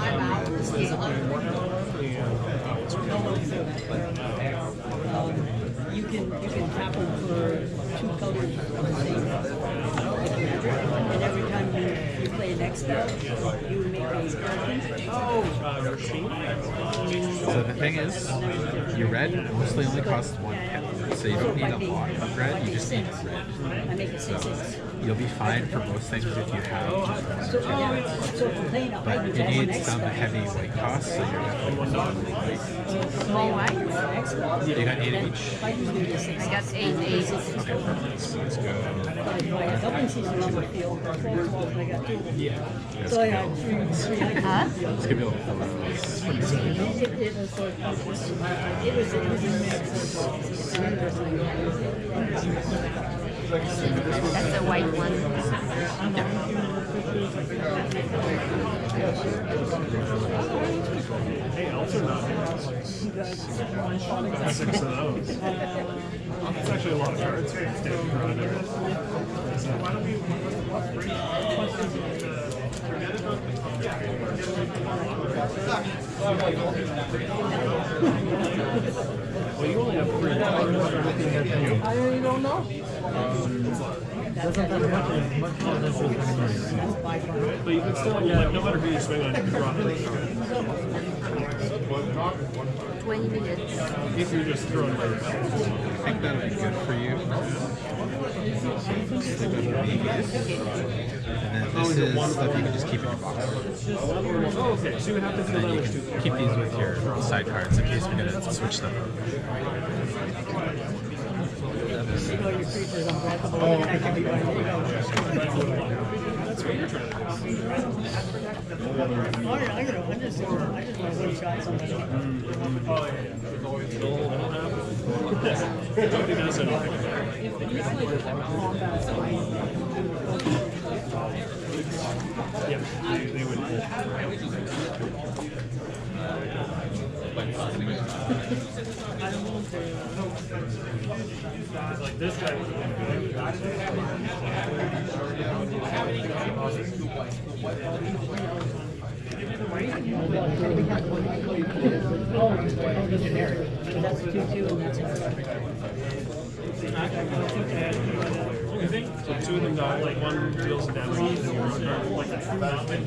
Speaker 5: You can tap them for 2 colors of the same. And every time you play an extra, you make a
Speaker 3: So the thing is, your red mostly only costs 1 pip, so you don't need a lot of red, you just need red.
Speaker 5: I make it 6/6.
Speaker 3: You'll be fine for most things if you have
Speaker 5: So for playing a
Speaker 3: but
Speaker 5: hybrid,
Speaker 3: you
Speaker 5: that's an
Speaker 3: need some
Speaker 5: extra.
Speaker 3: heavy white costs, so you're definitely
Speaker 6: Small white?
Speaker 3: you got 8 of each.
Speaker 5: Fighting's gonna be 6.
Speaker 6: I got 8.
Speaker 3: Okay, let's go.
Speaker 5: If I had open season on the field, 12, I got 2.
Speaker 3: Let's
Speaker 5: So I
Speaker 3: go.
Speaker 5: had 3
Speaker 6: Huh?
Speaker 3: Let's give you a little rose.
Speaker 5: It was
Speaker 6: That's a white one.
Speaker 2: Hey, elves are not bad. 6 of those. That's actually a lot of cards. Standing around Well, you only have 3.
Speaker 5: I really don't know.
Speaker 4: Doesn't have much more than 4
Speaker 2: But you can still, like, no matter who you swing on, you can draw 3 cards.
Speaker 6: 20 minutes.
Speaker 2: If you're just throwing away your belt.
Speaker 3: I think that'll be good for you. Stick with these. And then this is stuff you can just keep in your box.
Speaker 2: Oh, okay. So you would have to do
Speaker 3: And then you
Speaker 2: damage
Speaker 3: can
Speaker 2: to
Speaker 3: keep these with your side cards in case we're going to switch them.
Speaker 5: You know, your creature's unbreakable. That can be one. There you go.
Speaker 2: That's what you're trying to do.
Speaker 5: I just want to one-shot somebody.
Speaker 2: It'll happen. Nobody does anything. Yeah, they would.
Speaker 10: Like this guy.
Speaker 5: That's 2-2 and that's it.
Speaker 2: So two of them die, like one deals damage, and you're like a true mountain.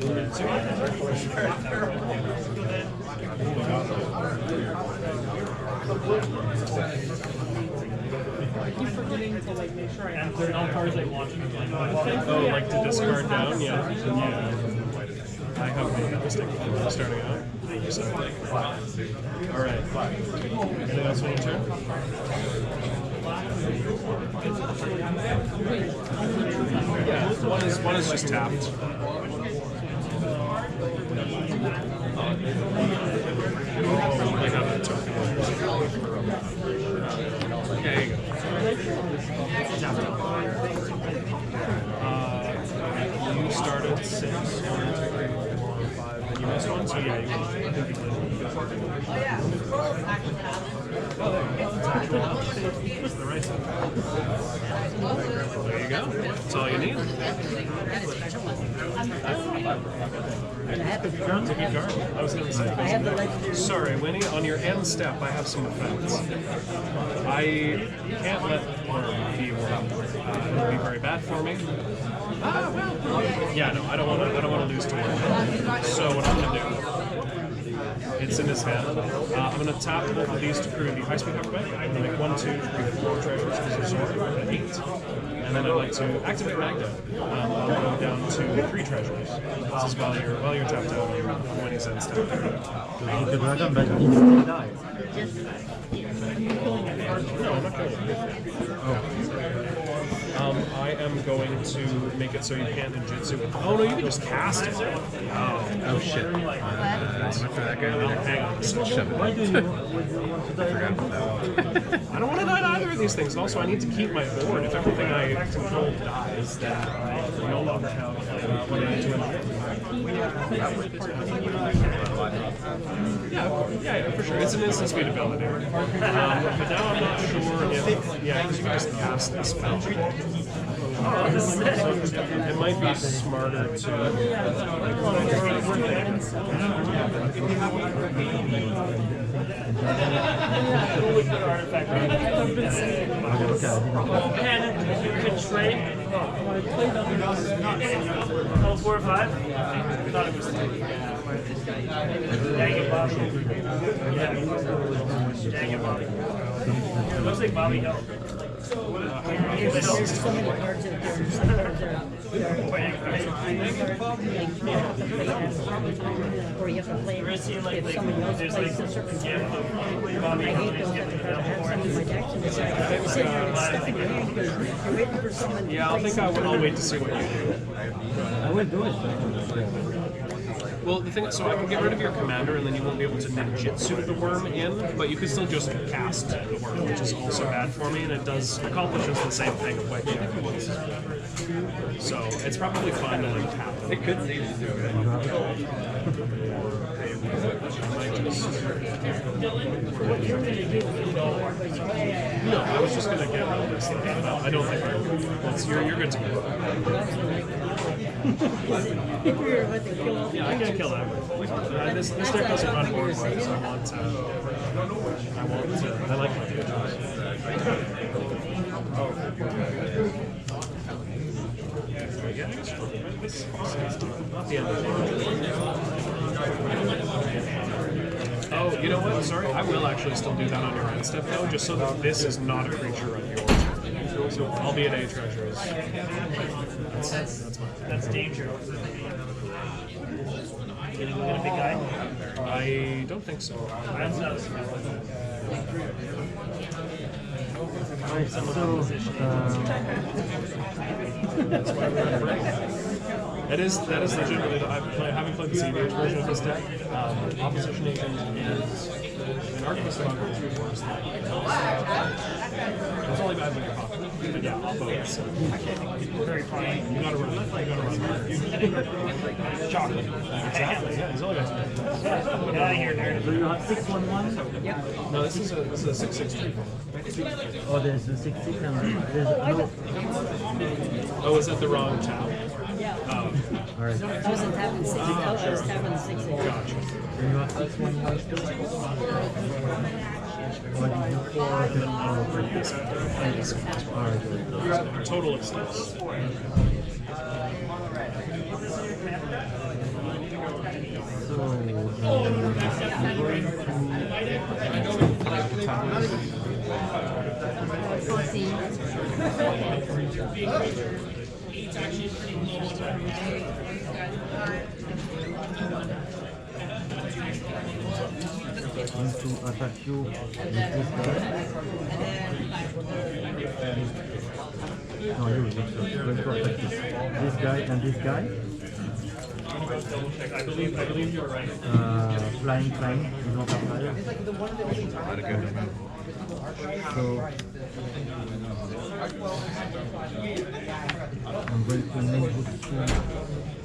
Speaker 10: I keep forgetting to like make sure I answer all cards I want to.
Speaker 2: Oh, like to discard down? Yeah. I have made that mistake before starting out. So. Alright. Anything else on your turn? Yeah, one is just tapped. I have a token. There you go. You started 6, 1, 2, 3, 4, 5, and you missed one, so yeah, you can. It's the right side. There you go. That's all you need. Ground's a good card. I was going to say. Sorry, Winnie, on your end step, I have some effects. I can't let Worm be Worm. It would be very bad for me. Yeah, no, I don't want to lose to Worm. So what I'm going to do, it's in his hand. I'm going to tap both of these to create the Ice Speed Acrobat. I'm going to make 1, 2, 3, 4 treasures because they're sword, 8. And then I'd like to activate Magda. I'll go down to 3 treasures. This is while you're tapped out when he's in step.
Speaker 4: The dragon, but he still dies.
Speaker 2: No, I'm not killing him. I am going to make it so you can't ninjutsu. Oh no, you can just cast it.
Speaker 3: Oh shit. So much for that guy.
Speaker 2: Hang on.
Speaker 3: Shove it.
Speaker 4: Why do you want to die?
Speaker 3: I forgot about that one.
Speaker 2: I don't want to die to either of these things. And also, I need to keep my board. If everything I control dies, then I no longer have what I need to win. Yeah, for sure. It's an instant speed ability. But now I'm not sure if... Yeah, because you can just cast the spell. So it might be smarter to...
Speaker 10: Can trade. Oh, 4 or 5? I thought it was 3. Dang it, Bobby. Yeah. Dang it, Bobby. It looks like Bobby helped.
Speaker 5: Or you have to play if somebody else plays a certain game. I hate those that have some in my deck and it's like sitting there and stuff in your hand because you're waiting for someone to
Speaker 2: Yeah, I'll wait to see what you do.
Speaker 4: I will do it.
Speaker 2: Well, the thing is, so I can get rid of your commander, and then you won't be able to ninjutsu the worm in, but you can still just cast the worm, which is also bad for me, and it does accomplishes the same thing of wiping out once. So it's probably fine to like tap it.
Speaker 7: It could save you too.
Speaker 2: No, I was just gonna get rid of this thing. I don't think you're good to go. Yeah, I can kill that. This deck doesn't run board wise. I like my futures. Yeah, this is not the end of the Oh, you know what? Sorry, I will actually still do that on your end step though, just so that this is not a creature of yours. So albeit a treasure is. That's fine.
Speaker 10: That's danger. Get a big guy?
Speaker 2: I don't think so.
Speaker 10: That's not a
Speaker 4: Right, so
Speaker 2: That is legitimately. Having played the CVH version of this deck, opposition agent is an archivist of Uncle 2 forms. It's only bad when you're popping. But yeah, oppo is very fine. You gotta run. Chocolate. Exactly. Yeah, he's only got 2.
Speaker 10: Get out of here, nerd.
Speaker 4: do you have 611?
Speaker 2: No, this is a 663.
Speaker 4: Oh, there's a 66 and there's no.
Speaker 2: Oh, is that the wrong tab?
Speaker 5: Yeah.
Speaker 4: Alright.
Speaker 5: I wasn't tapping 6. I was tapping 6.
Speaker 4: Do you have 611 still? What did you for the Alright.
Speaker 2: Total extent.
Speaker 4: So, I'm going to
Speaker 6: 14.
Speaker 4: going to attack you with this guy. No, you going to attack this guy and this guy.
Speaker 10: I believe you were right.
Speaker 4: Flying, you don't have fire. So I'm going to make this to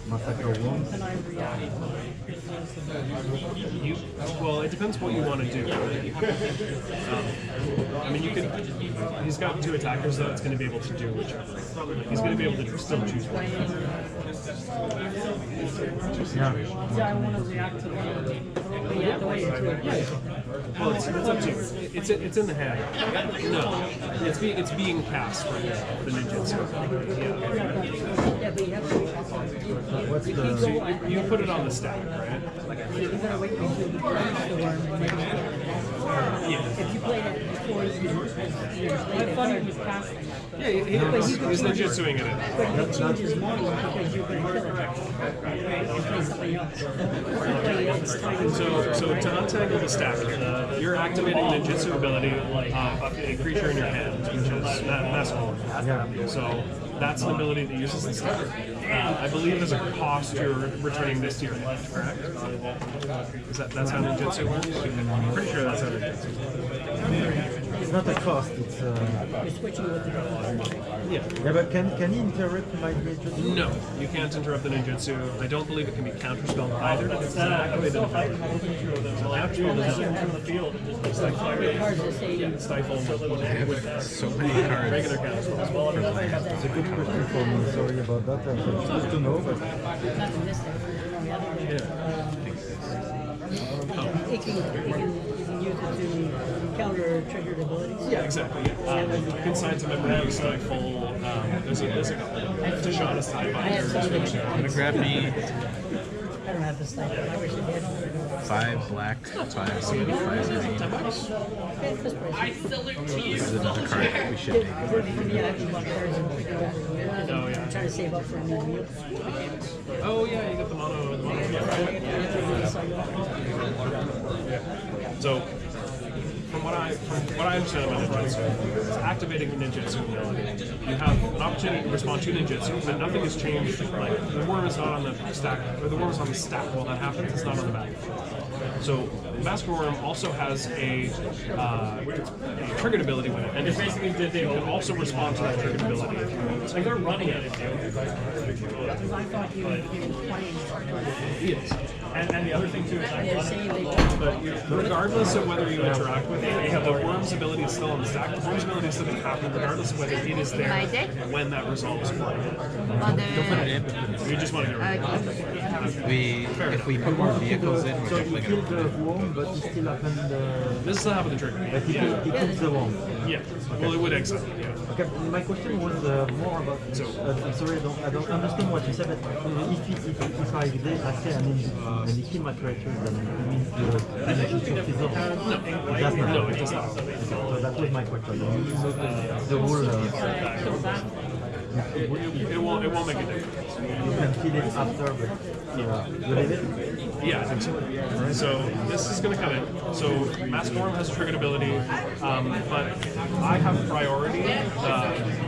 Speaker 4: massacre worms.
Speaker 2: Well, it depends what you want to do. I mean, you could. He's got 2 attackers, though. It's going to be able to do whichever. He's going to be able to still choose one.
Speaker 4: Yeah.
Speaker 5: Yeah, I want to react to the way into it.
Speaker 2: Well, it's up to you. It's in the hand. No, it's being cast right now. The ninjutsu. Yeah.
Speaker 5: Yeah, but you have to.
Speaker 4: What's the
Speaker 2: You put it on the stack, right?
Speaker 5: You gotta wait until you finish the worm and then you
Speaker 2: Yeah.
Speaker 5: if you play that before you thought he was casting.
Speaker 2: Yeah, he's ninjutsuing it in.
Speaker 5: But you can change his model because you're going to kill him and play something else.
Speaker 2: So to untangle the stack here, you're activating ninjutsu ability of a creature in your hand, which is Maskell.
Speaker 4: yeah.
Speaker 2: So that's an ability that uses the stack. I believe as a cost, you're returning this to your hand, correct? That's how ninjutsu works? I'm pretty sure that's how ninjutsu works.
Speaker 4: It's not a cost. It's
Speaker 5: You're switching with the
Speaker 2: Yeah.
Speaker 4: yeah. But can he interrupt my ninjutsu?
Speaker 2: No, you can't interrupt the ninjutsu. I don't believe it can be counterspelled either. It's not activated.
Speaker 10: From the field and just like fire.
Speaker 5: cards that say
Speaker 2: Stifle with
Speaker 3: So many cards.
Speaker 2: regular counterspells.
Speaker 4: It's a good question for me. Sorry about that. It's good to know, but
Speaker 5: not in this deck, but on the other deck. You can use it to counter triggered abilities.
Speaker 2: Yeah, exactly. Consign to memory, stifle. There's a couple. Tishana's Tie Binders.
Speaker 3: I'm gonna grab me
Speaker 5: I don't have this stuff. I wish I did.
Speaker 3: 5 black, 5 green, 5 green. This is another card that we should take.
Speaker 5: For me, I have to buy cards and pick it over.
Speaker 2: Oh, yeah.
Speaker 5: I'm trying to save up for a new wheel.
Speaker 2: Oh yeah, you got the mono. So, from what I understand about ninjutsu, it's activating the ninjutsu ability. You have an opportunity to respond to ninjutsu, but nothing has changed. Like the worm is not on the stack, or the worm is on the stack while that happens. It's not on the back. So, Maskell Worm also has a triggered ability with it, and it's basically they can also respond to that triggered ability.
Speaker 10: Like they're running at it, dude.
Speaker 5: Because I thought you were playing.
Speaker 2: Yes.
Speaker 10: And the other thing too is
Speaker 5: They're saying they
Speaker 2: But regardless of whether you interact with it, the worm's ability is still on the stack. The worm's ability is still going to happen regardless of whether it is there
Speaker 6: My deck?
Speaker 2: when that resolves play. You just want to get rid of it.
Speaker 3: If we put more vehicles in, we're
Speaker 4: so he
Speaker 3: definitely
Speaker 4: killed
Speaker 3: gonna
Speaker 4: the worm, but he still happened.
Speaker 2: This is still happening to trigger.
Speaker 4: But he killed the worm.
Speaker 2: Yeah. Well, it would exile. Yeah.
Speaker 4: Okay, my question was more about. I'm sorry, I don't understand what you said. But if I say an engine and he kill my creatures, then it means the energy is off. It does not.
Speaker 2: No, it does not.
Speaker 4: So that was my question. The whole.
Speaker 2: It won't make a difference.
Speaker 4: You can kill it after, but you leave it.
Speaker 2: Yeah, I think so. So this is going to come in. So Masquerorm has a triggered ability, but I have priority.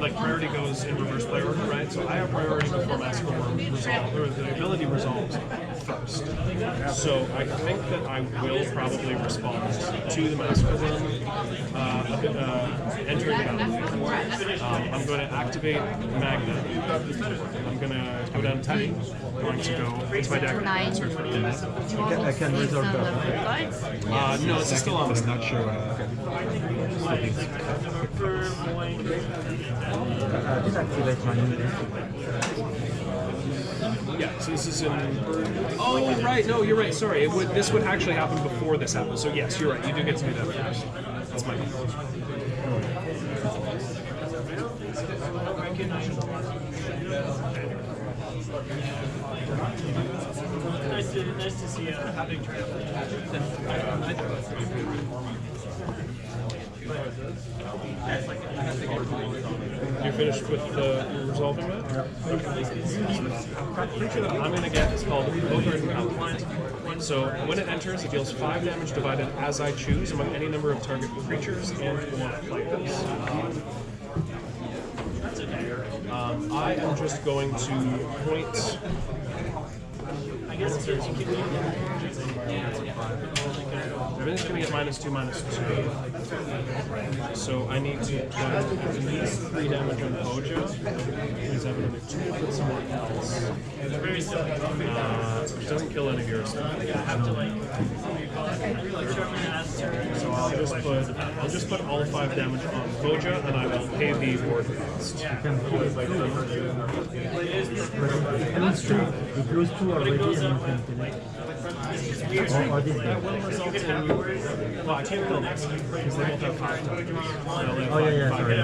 Speaker 2: Like priority goes in reverse play order, right? So I have priority before Masquerorm resolves, or the ability resolves first. So I think that I will probably respond to the Masquerorm entering the battlefield. I'm going to activate Magna. I'm going to go down to 10. I'm going to go into my deck.
Speaker 6: Nine.
Speaker 2: Search for the
Speaker 4: I can resolve that.
Speaker 2: no, it's still on the stack.
Speaker 4: Not sure. I did activate my new deck.
Speaker 2: Yeah, so this is in... Oh, right, no, you're right, sorry. This would actually happen before this happens. So yes, you're right, you do get to do that first. That's my fault.
Speaker 10: Nice to see you. Big trip.
Speaker 2: You're finished with resolving that? Creature that I'm going to get is called Aetherdrift. So when it enters, it deals 5 damage divided as I choose among any number of target creatures and or players. I am just going to point. Everything's going to get -2/-2. So I need to put at least 3 damage on Bojo. Please have another 2 with someone else. It doesn't kill any of your stuff. So I'll just put all 5 damage on Bojo, and I will pay the ward cost.
Speaker 4: You lose 2 already and you can kill it. Or this
Speaker 2: That will result in... Well, I can't kill this, because they both have 5 damage.
Speaker 4: Oh yeah, sorry.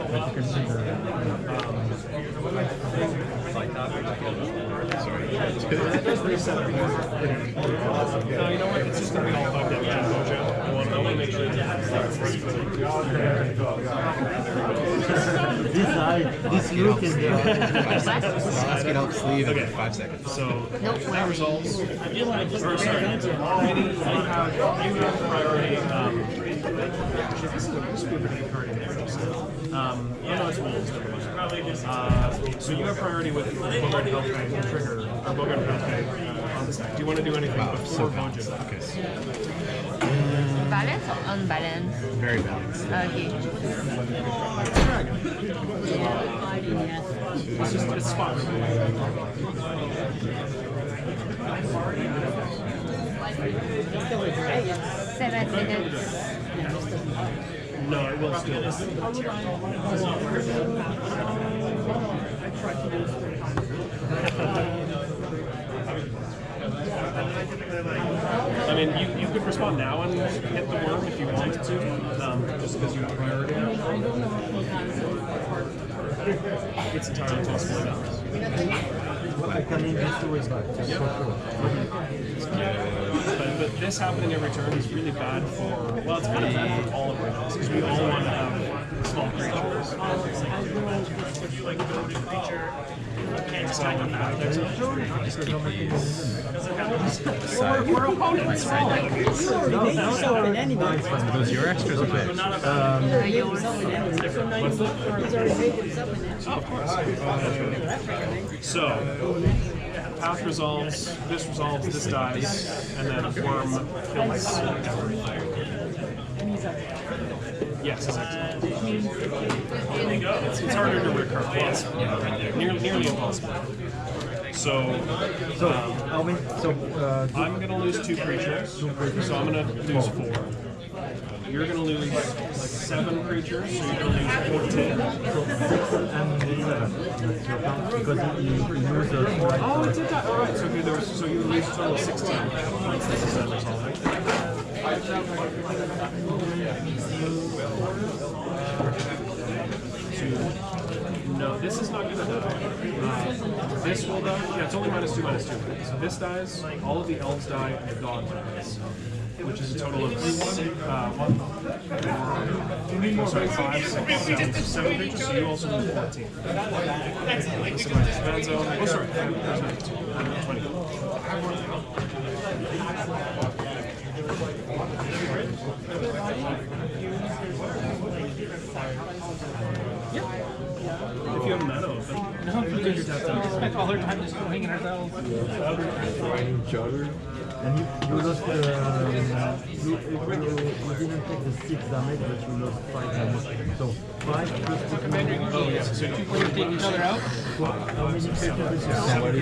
Speaker 4: But you can see the...
Speaker 2: It does reset the board. No, you know what? It's just going to be all 5 damage on Bojo. I want to make sure
Speaker 4: this look is there.
Speaker 7: Let's get out sleeve in
Speaker 2: Okay.
Speaker 7: 5 seconds.
Speaker 2: So that resolves. Or sorry, you have priority. Shit, this is a pretty good card in there. No, it's wolves. So you have priority with Bogart Health Bank trigger or Bogart Health Bank on the stack. Do you want to do anything before Bojo? Okay.
Speaker 6: Balance or unbalanced?
Speaker 3: Very balanced.
Speaker 6: Okay.
Speaker 2: It's spot.
Speaker 6: 7 minutes.
Speaker 2: No, it will still. I mean, you could respond now and hit the worm if you wanted to, just because you have priority. It's entirely possible now.
Speaker 4: I can invest two ways back.
Speaker 2: But this happening every turn is really bad for, well, it's kind of bad for all of us, because we all want to have small creatures.
Speaker 10: Would you like to go to creature? Can't
Speaker 2: So, we're opponents, right?
Speaker 3: Are those your extras or big?
Speaker 6: Yours.
Speaker 2: Oh, of course. So, path resolves, this dies, and then worm kills everything. Yes, exactly. It's harder to recur. Well, it's nearly impossible. So I'm going to lose 2 creatures, so I'm going to lose 4. You're going to lose 7 creatures, so you're going to lose 14.
Speaker 4: Because you use
Speaker 2: Oh, it did that. All right. So you lose a total of 16 once this is done resolving. No, this is not going to die. This will die. Yeah, it's only -2, -2. So this dies, all of the elves die, and the dog dies. Which is a total of 5, 6, 7 creatures, so you also lose 14. This is my command zone. Oh, sorry, there's 20. If you have mana open.
Speaker 1: No, we just spent all our time just winging ourselves.
Speaker 4: And you lost you didn't take the 6 damage, but you lost 5 damage. So 5 plus 2 damage.
Speaker 2: Oh, yes. So you
Speaker 1: Take each other out.
Speaker 4: How many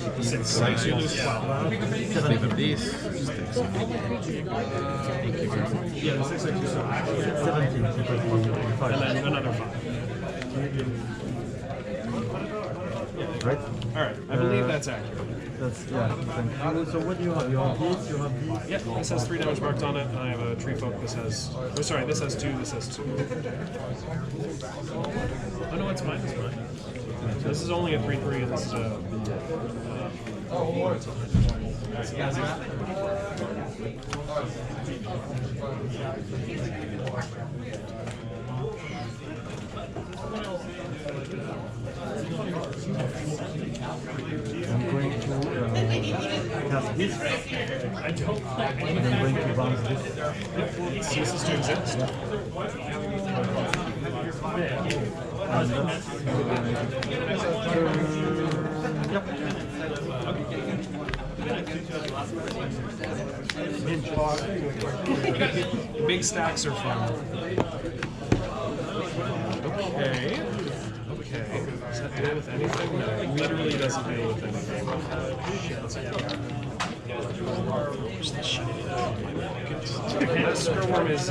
Speaker 4: creatures is
Speaker 2: 6, you lose 12.
Speaker 3: Sleep of these.
Speaker 2: Yeah, the 6 extra.
Speaker 4: 17 because 1, 5.
Speaker 2: And then another 5.
Speaker 4: Right?
Speaker 2: Alright, I believe that's accurate.
Speaker 4: That's, yeah, thank you. So what do you have? You have these, you have these?
Speaker 2: Yeah, this has 3 damage marked on it, and I have a tree folk. This has. Oh, sorry, this has 2, this has 2. Oh no, it's mine, it's mine. So this is only a 3/3, and this is a.
Speaker 4: I'm going to cast this, and I'm going to bounce this.
Speaker 2: Ceases to exist.
Speaker 4: And that's yep.
Speaker 2: Big stacks are fun. Okay. Okay. Does that deal with anything? No, it literally doesn't deal with anything. Where's this shit? That screwworm is.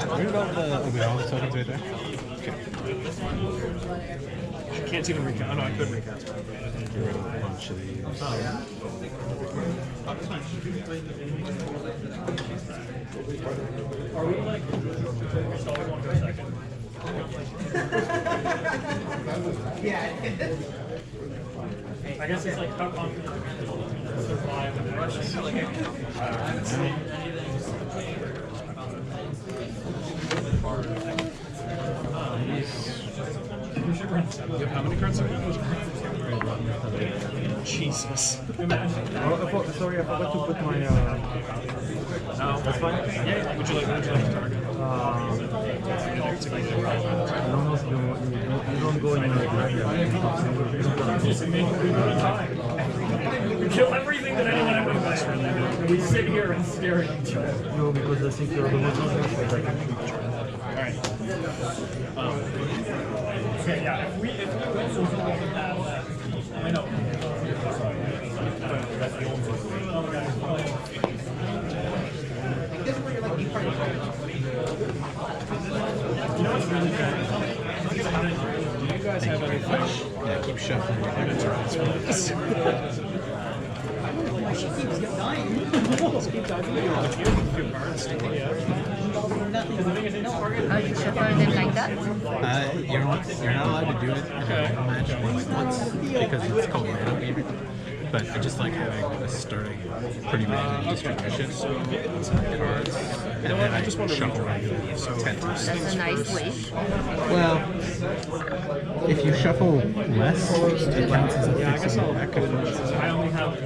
Speaker 3: What about the all the tokens right there?
Speaker 2: I can't even recast. Oh no, I could recast.
Speaker 3: Get rid of a bunch of these.
Speaker 10: Are we like stalling one for a second? I guess it's like how confident to survive with the Russian. You should run some.
Speaker 2: You have how many cards? Jesus.
Speaker 4: Oh, sorry, I forgot to put my.
Speaker 2: No, that's fine. Yeah. Would you like to target?
Speaker 4: I don't know if you don't go in the
Speaker 10: We kill everything that anyone ever does. We sit here and stare at each other.
Speaker 4: No, because I think you're the most interesting.
Speaker 2: Alright.
Speaker 10: Okay, yeah, if we win, we'll go with that left. I know. That's the old one. You know what's really bad?
Speaker 2: Do you guys have anything?
Speaker 3: Yeah, keep shuffling.
Speaker 5: She keeps dying.
Speaker 2: Let's keep diving in. If you have a few cards, yeah.
Speaker 6: Oh, you shuffle them like that?
Speaker 3: You're not allowed to do it in a match once because it's called mana meter. But I just like having a starting pretty random distribution. So cards, and then I just want to shuffle regularly. So 10 times.
Speaker 6: That's a nice wish.
Speaker 3: Well, if you shuffle less, it counts as a fixing deck.
Speaker 10: I only have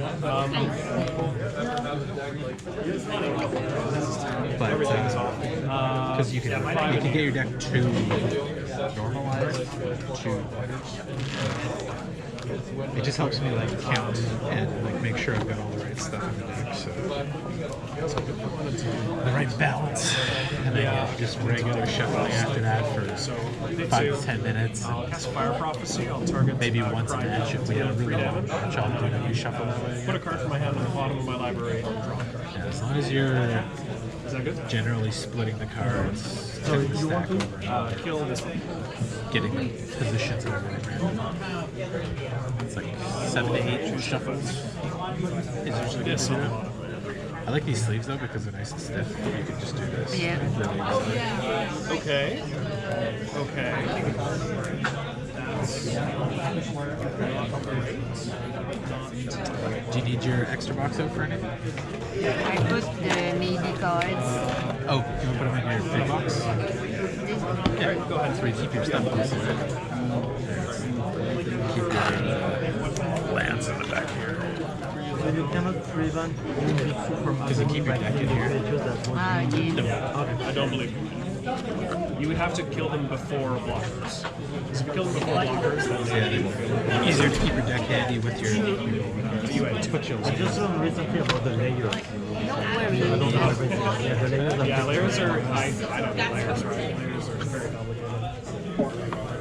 Speaker 3: But because you can get your deck too normalized, it just helps me like count and like make sure I've got all the right stuff in the deck. So the right balance, and then just regular shuffling after that for 5 to 10 minutes.
Speaker 2: I'll cast Fire Prophecy. I'll target.
Speaker 3: Maybe once a match if we have a really long match, I'll do a reshuffle that way.
Speaker 2: Put a card from my hand on the bottom of my library and draw a card.
Speaker 3: Yeah, as long as you're
Speaker 2: Is that good?
Speaker 3: generally splitting the cards,
Speaker 4: So you want to?
Speaker 2: Kill this one.
Speaker 3: getting positions are really random. It's like 7 to 8 shuffles is usually good.
Speaker 2: So,
Speaker 3: I like these sleeves though because they're nice and stiff. You can just do this.
Speaker 6: Yeah.
Speaker 3: Really easily.
Speaker 2: okay. Okay.
Speaker 3: Do you need your extra box out for anything?
Speaker 6: I put the maybe cards.
Speaker 3: Oh, you want to put them in your big box? Yeah, go ahead. So you keep your stuff close to it. Keep your lance in the back here.
Speaker 4: So you cannot prevent ninjutsu from
Speaker 3: Does it keep your deck in here?
Speaker 4: pages that won't
Speaker 6: Ah,
Speaker 4: be-
Speaker 6: yeah.
Speaker 2: I don't believe you. You would have to kill them before blockers. So if you kill them before blockers, then they won't be able to.
Speaker 3: Easier to keep your deck handy with your foot chills.
Speaker 4: I just learned recently about the layers.
Speaker 6: Don't
Speaker 4: I
Speaker 6: worry.
Speaker 4: don't know everything. Yeah, the layers are
Speaker 2: Yeah, layers are. I don't know layers, right? Layers are very complicated.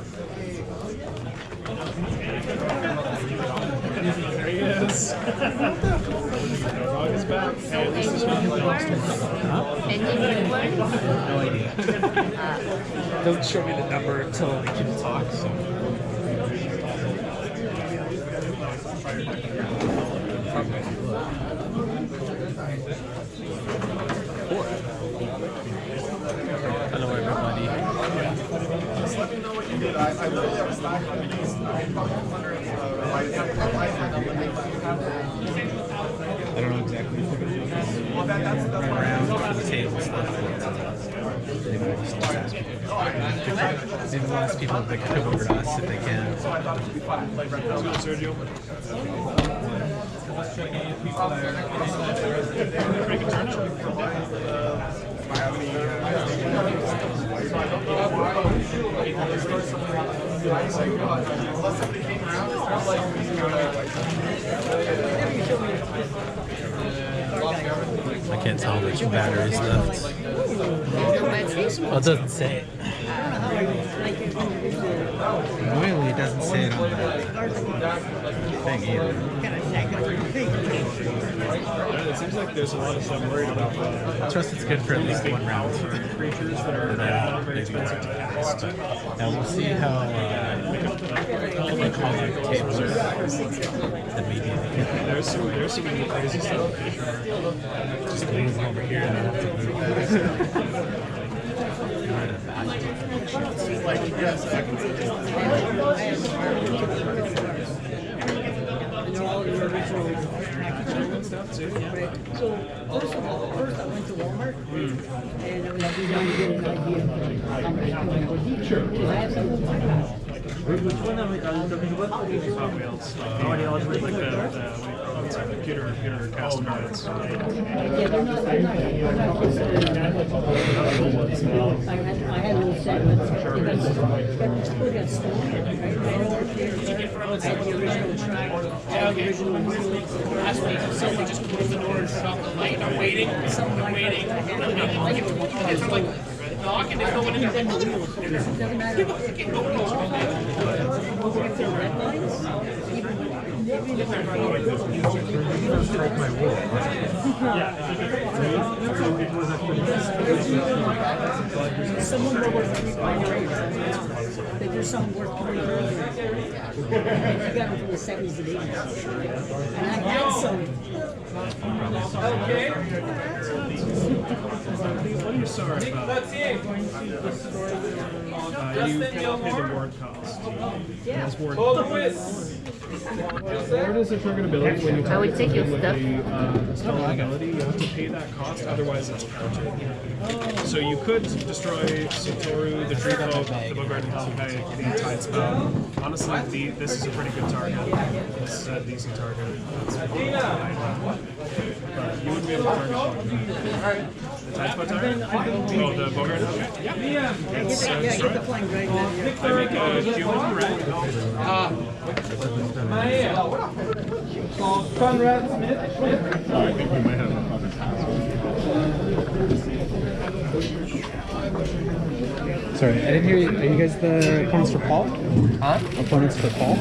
Speaker 2: There he is. Dog is back. Hey, this is not the last one.
Speaker 6: Any new words?
Speaker 3: No idea. Doesn't show me the number until the kids talk. So. Hello, everybody.
Speaker 9: Just let me know what you did. I really have a stack of these.
Speaker 3: I don't know exactly what they're doing.
Speaker 9: Well, that's
Speaker 3: Around for the table stuff. Maybe we'll just ask people. Maybe we'll ask people if they can come over to us if they can.
Speaker 9: so I thought it would be fun. Like right now.
Speaker 2: Sergio.
Speaker 3: I can't tell which batteries left. Well, it doesn't say it. Annoyingly, it doesn't say it on the thing either.
Speaker 2: It seems like there's a lot of stuff worried about
Speaker 3: I trust it's good for at least one round.
Speaker 2: creatures that are not very expensive to cast.
Speaker 3: Now we'll see how the tables are immediately.
Speaker 2: There's some really crazy stuff.
Speaker 3: Just leave them over here and I'll have to move.
Speaker 5: So first of all, first I went to Walmart and I was trying to get an idea of how much I'm going to need. Sure. Because I have some.
Speaker 4: Which one are we talking about?
Speaker 2: Hot Wheels. Like the computer cast cards.
Speaker 5: Yeah, they're not considered. I had a little set, but they got stolen. I had the original track, all the original music.
Speaker 11: Last week, so we just closed the door and shut off the light. I'm waiting.
Speaker 5: Something like
Speaker 11: waiting.
Speaker 5: that.
Speaker 11: It's like knock and there's no one in there.
Speaker 5: Doesn't matter. If they're red lines, even
Speaker 4: Like my wall.
Speaker 5: someone more worth 3 binary. But there's some worth 3 earlier. I got them from the 70s and 80s. And I had some.
Speaker 1: Okay.
Speaker 2: What are you sorry about?
Speaker 1: That's it.
Speaker 2: You cannot pay the ward cost. This ward
Speaker 1: Hold the whiz.
Speaker 2: Ward is a triggered ability when you
Speaker 6: I would take your stuff.
Speaker 2: spell ability, you have to pay that cost, otherwise it's countered. So you could destroy Satoru, the Tree Folk, the Bogart and Hellkite, the Tide Spell. Honestly, this is a pretty good target. This is a decent target. But you wouldn't be able to target the Tide Spell target? Oh, the Bogart and Hellkite? Yeah. It's
Speaker 5: Yeah, get the flying dragon out here.
Speaker 2: I make a human red.
Speaker 1: Conrad Smith.
Speaker 3: Sorry, I didn't hear you. Are you guys the opponents for Paul?
Speaker 7: Huh?
Speaker 3: Opponents for Paul?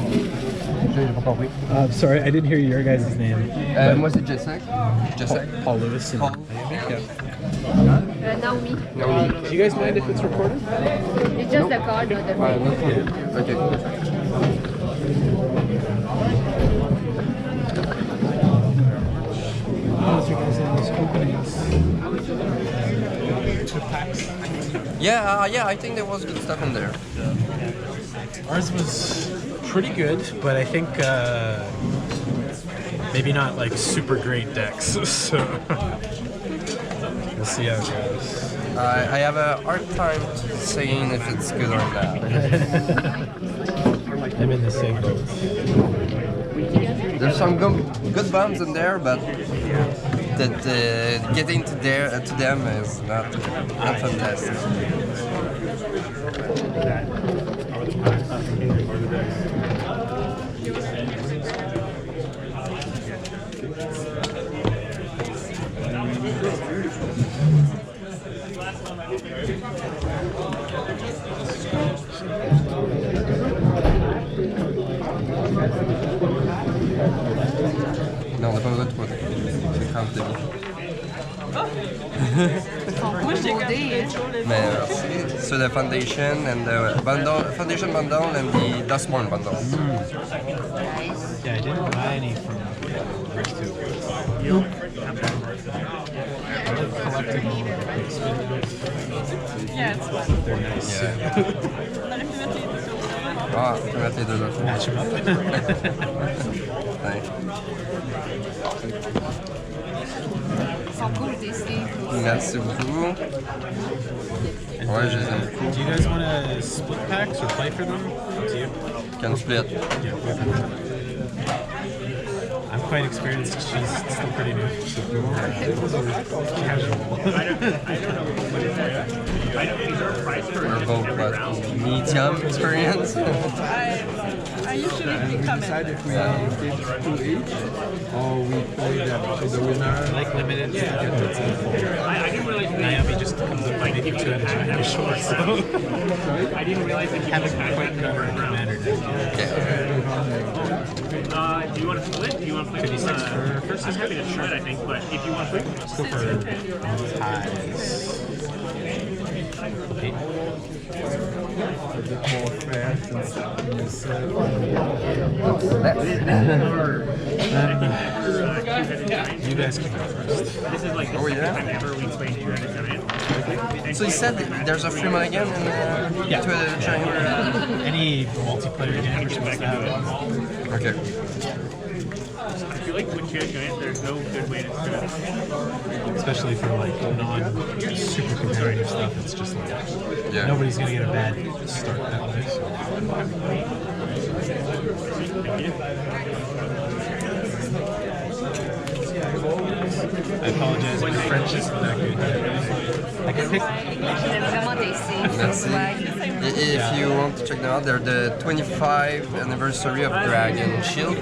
Speaker 3: Sorry, I didn't hear your guys' name.
Speaker 7: Was it Jessic? Jessic?
Speaker 3: Paul Lewis and
Speaker 7: Paul.
Speaker 6: Naomi.
Speaker 3: Do you guys mind if it's recorded?
Speaker 6: It's just the card, not the
Speaker 7: Alright,
Speaker 6: face.
Speaker 7: okay.
Speaker 3: How's your guys' openings?
Speaker 7: Yeah, I think there was good stuff in there.
Speaker 3: Ours was pretty good, but I think maybe not like super great decks. So we'll see how it goes.
Speaker 7: I have a hard time saying if it's good or bad.
Speaker 3: I'm in the same boat.
Speaker 7: There's some good bombs in there, but getting to them is not fantastic. Non, on n'a pas besoin de 3D. C'est grave demi. Mais so the foundation and the foundation bundle and the Dustborn bundle.
Speaker 3: Yeah, I didn't buy any from the first two. I like collecting all the big spin.
Speaker 12: Yeah, it's fun.
Speaker 3: They're nice.
Speaker 7: Yeah. Ah, tu vas mettre les deux autres.
Speaker 3: Match them up.
Speaker 7: Ouais.
Speaker 6: Ils sont cool, tes Steve.
Speaker 7: Merci beaucoup. Ouais, je les aime beaucoup.
Speaker 3: Do you guys want to split packs or play for them? Up to you.
Speaker 7: Can split.
Speaker 3: Yeah, I'm quite experienced. She's still pretty new. Casual.
Speaker 7: We're both but medium experience.
Speaker 12: I usually become
Speaker 4: Decide if we take 2 each or we play that to the winner.
Speaker 3: Like limited. Yeah.
Speaker 11: I didn't realize
Speaker 3: Naomi just comes up like maybe 2 and a short. So
Speaker 11: I didn't realize that you
Speaker 3: haven't quite covered the commander deck.
Speaker 11: do you want to split? Do you want to play
Speaker 3: for first?
Speaker 11: I'm happy to split, I think, but if you want to split,
Speaker 3: Let's go for ties. 8. You guys can go first.
Speaker 11: this is like the second time ever we played here in the tournament.
Speaker 7: So you said there's a free mulligan in to the chamber.
Speaker 3: Any multiplayer game is
Speaker 7: Okay.
Speaker 11: I feel like when you're giant, there's no good way to split it.
Speaker 3: especially for like non-super competitive stuff. It's just like nobody's gonna get a bad start that way. So. I apologize, my French isn't that good. I can pick.
Speaker 7: Merci. If you want to check them out, they're the 25th anniversary of Dragon Shield.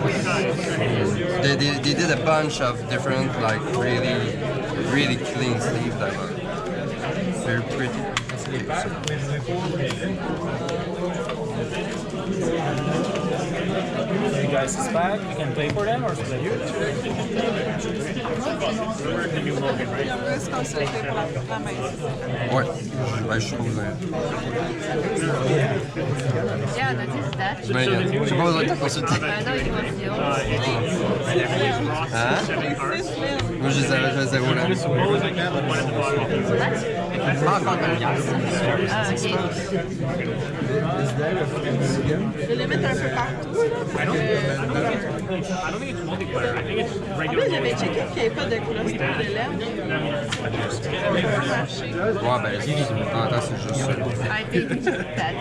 Speaker 7: They did a bunch of different, like, really clean sleeves that are very pretty.
Speaker 10: You guys spag, you can play for them or split.
Speaker 7: Ouais, je trouve.
Speaker 6: Yeah, that is that.
Speaker 7: Mais j'ai pas besoin de te consulter.
Speaker 6: I know you want to.
Speaker 7: Hein? Moi, je les avais là. Pas encore de pièce.
Speaker 12: Je les mettre un peu partout.
Speaker 11: I don't think it's multiplayer. I think it's
Speaker 12: En
Speaker 11: regular.
Speaker 12: plus, j'avais checké qu'il n'y avait pas de cluster d'élèves.
Speaker 7: Ouais, ben, attends, c'est juste ça.
Speaker 6: I think that.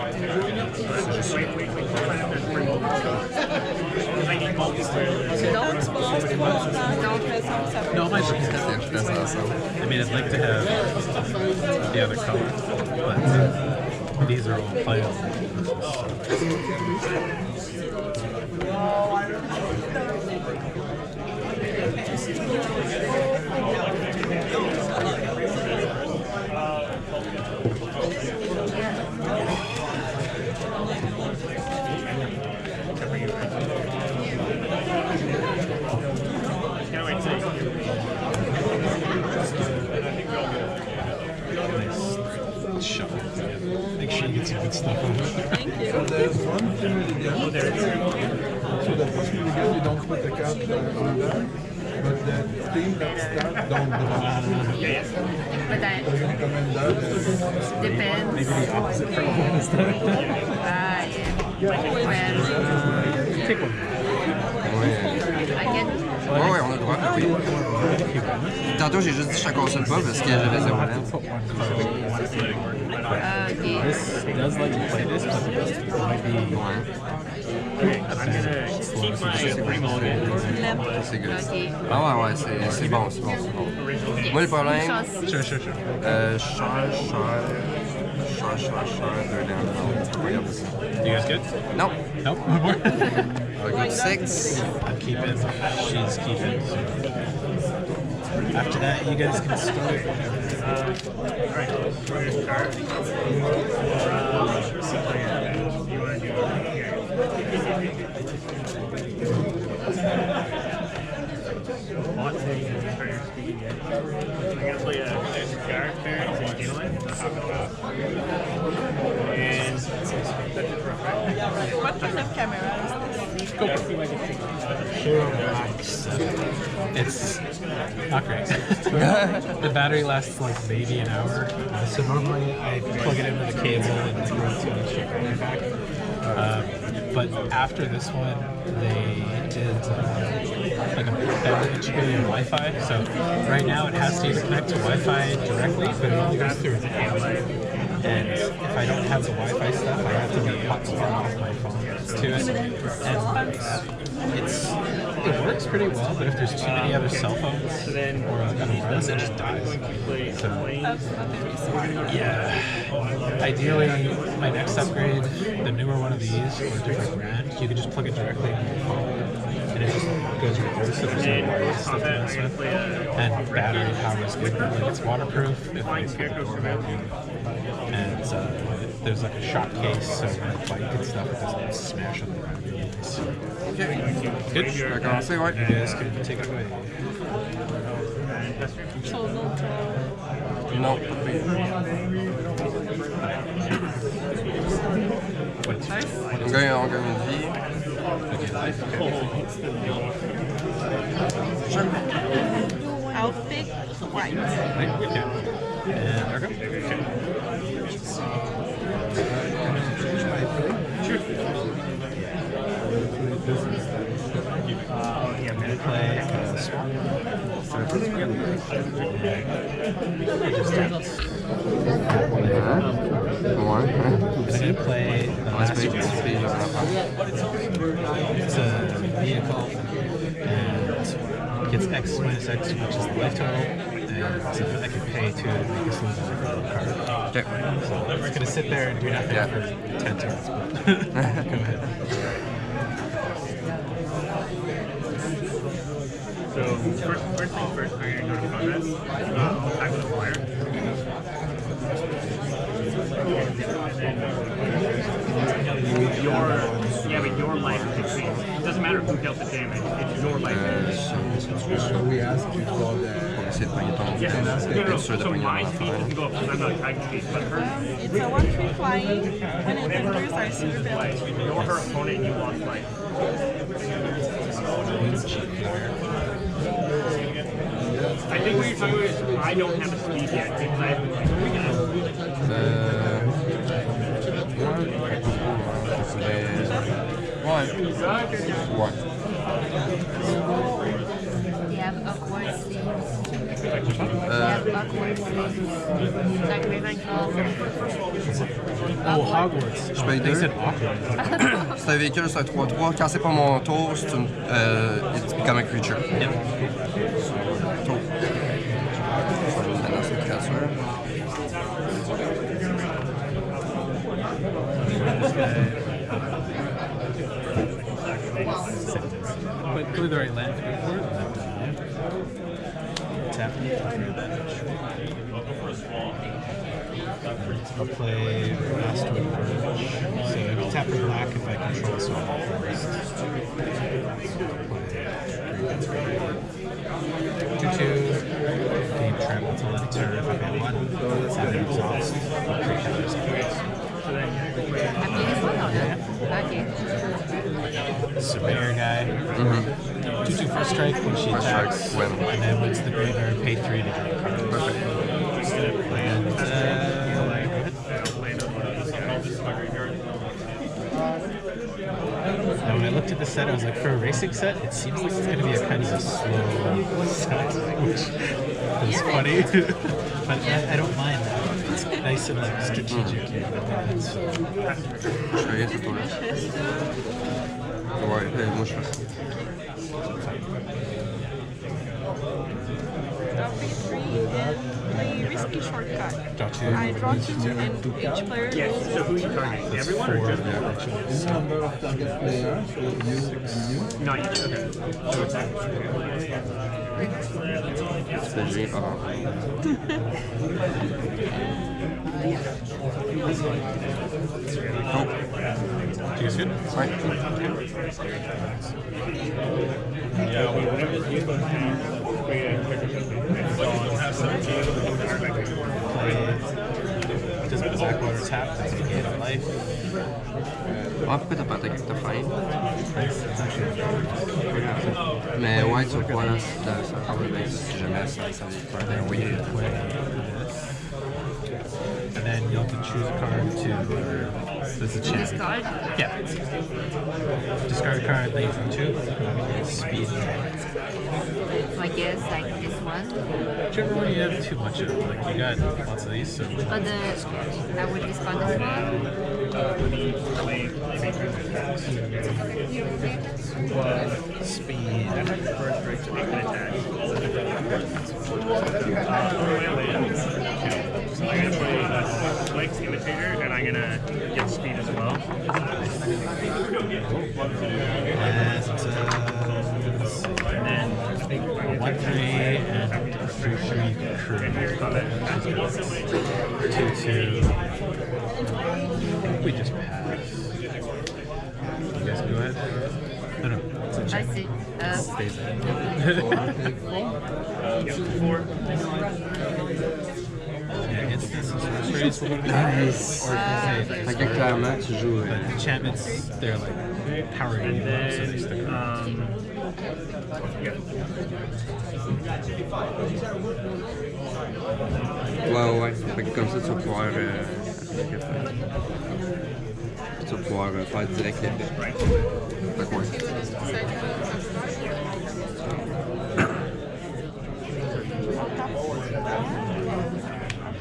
Speaker 3: No, my friends
Speaker 7: That's awesome.
Speaker 3: I mean, I'd like to have the other color, but these are all playable. Nice shuffle. Make sure you get some good stuff on it.
Speaker 12: Thank you.
Speaker 4: There's one premedigan. So the first premedigan, you don't put the card on there, but the team that start don't draw.
Speaker 6: But I
Speaker 4: Commander,
Speaker 6: depends.
Speaker 3: Maybe the opposite for all this time.
Speaker 6: Yeah.
Speaker 3: Take one.
Speaker 7: Ouais, on a le droit. Oui. Tantôt, j'ai juste dit je te console pas parce que j'avais 0 land.
Speaker 3: This does let you play this, but it might be
Speaker 7: C'est good. Ah ouais, c'est bon, c'est bon. Moi, le problème...
Speaker 3: Sure.
Speaker 7: Charge, 2 down.
Speaker 3: You guys good?
Speaker 7: Nope.
Speaker 3: Nope. One more.
Speaker 7: I'll go 6.
Speaker 3: I'm keeping. She's keeping. After that, you guys can start.
Speaker 11: Alright, we're gonna start. You want to do it here? I'm gonna play a guard turn and deal it. And that's it for a fight.
Speaker 12: What kind of camera is this?
Speaker 3: It's not great. The battery lasts like maybe an hour. So normally I plug it into the cable and it goes to the straight right back. But after this one, they did like a better integrated Wi-Fi. So right now it has to either connect to Wi-Fi directly, but it only goes through its app. And if I don't have the Wi-Fi stuff, I have to be hotspot off my phone to it. And it works pretty well, but if there's too many other cell phones or other wireless, it just dies. So, yeah. Ideally, my next upgrade, the newer one of these, or a different brand, you can just plug it directly into your phone, and it just goes right through, so there's no wireless stuff to mess with. And battery power is good, like it's waterproof if I put the door around you. And there's like a shot case, so when I bike and stuff, it doesn't smash on the ground.
Speaker 7: Okay.
Speaker 3: Good.
Speaker 7: On va commencer, ouais.
Speaker 3: You guys can take it away.
Speaker 7: Non. On gagne une vie. Sure.
Speaker 12: I'll pick white.
Speaker 3: Okay. And Argo? Yeah, I'm gonna play swap.
Speaker 7: Ouais.
Speaker 3: I'm gonna play the last one. It's a vehicle and gets X minus X, which is the life total, and so I can pay to make a solution card.
Speaker 7: Okay.
Speaker 3: So it's gonna sit there and do nothing for 10 turns. But go ahead.
Speaker 11: So first thing first, I'm going to go to combat. I'll attack with a flyer. Your life is increased. It doesn't matter who dealt the damage, it's your life.
Speaker 9: We asked you for
Speaker 11: No. So my speed doesn't go up because I'm not attacking speed, but her.
Speaker 12: It's a 1-3 flying. When it enters, I see your ability.
Speaker 11: You're her opponent and you lost life. I think what you're talking about is I don't have a speed yet because I haven't.
Speaker 7: Ouais.
Speaker 6: They have awkward sleeves. They have awkward sleeves. Like Ravenclaw.
Speaker 3: Oh, Hogwarts.
Speaker 7: Je paye 2. C'est un véhicule, c'est un 3-3. Quand c'est pas mon tour, c'est une. It's become a creature.
Speaker 3: Yep.
Speaker 7: Tour. Maintenant, c'est une créature.
Speaker 3: But go to the right land to go for it. Tap it for advantage. I'll play Lastwood Verge. So if you tap the black, if I control a swamp forest. 2/2. Gain travel till end turn if I have 1. Tap and exhaust. Create counters. Surveyor guy. 2/2 first strike when she attacks. And then once the graveyard, pay 3 to draw a card. Perfect. And I looked at the set, I was like, for a racing set, it seems like it's going to be a kind of a slow set, which is funny. But I don't mind that. It's nice and like strategic.
Speaker 7: Ouais, moi je fais ça.
Speaker 12: Play risky shortcut.
Speaker 3: Draw two.
Speaker 12: I draw 2 and each player.
Speaker 11: Yes, so who are you targeting? Everyone or just not each? Okay. So it's
Speaker 7: Oh.
Speaker 3: Do you guys good?
Speaker 7: Ouais.
Speaker 11: yeah, whatever you both have.
Speaker 3: Does Backwater tap? Does he gain a life?
Speaker 7: Ah, pourquoi t'as pas attaqué avec ta faille? Mais ouais, tu vois là, ça si jamais ça ben oui.
Speaker 3: And then you'll have to choose a card to there's a chance.
Speaker 6: Discard?
Speaker 3: Yeah. Discard a card, leave from 2. Speed.
Speaker 6: So I guess like this one.
Speaker 3: Whichever one you have too much of. Like you got lots of these, so
Speaker 6: I would discard this one.
Speaker 3: speed.
Speaker 11: First break to make an attack. So I'm going to play Blake's Imitator, and I'm going to get speed as well. And then
Speaker 3: 1-3 and 3-3 crew. 2-2. We just pass. You guys go ahead. No. It's a check.
Speaker 6: I see.
Speaker 3: Stays there. Yeah, instance and sorceries will go to the
Speaker 7: Nice.
Speaker 3: Or
Speaker 7: Fait que clairement, tu joues.
Speaker 3: but enchantments, they're like power you, so they stick around.
Speaker 7: Ouais. Fait que comme ça, tu vas pouvoir. Tu vas pouvoir faire direct l'effet. Fait que ouais.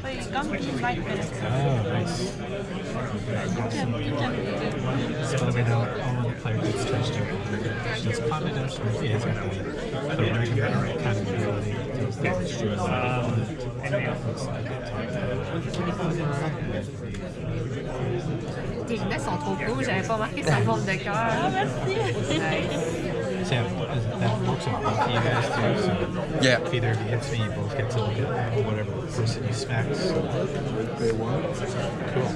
Speaker 12: Play Gunpowder Nightmare.
Speaker 3: Oh, nice.
Speaker 12: You can
Speaker 3: So let me know all the player gets touched over. She's confidence or yeah, exactly. But we're going to kind of ability to destroy
Speaker 6: Tes lunettes sont trop cool, j'avais pas remarqué sa forme de cœur. Ah,
Speaker 12: merci!
Speaker 3: So yeah, that works on both of you guys too. So
Speaker 7: Yeah.
Speaker 3: if either of you hits me, you both get to look at whatever person you smack. So. Cool.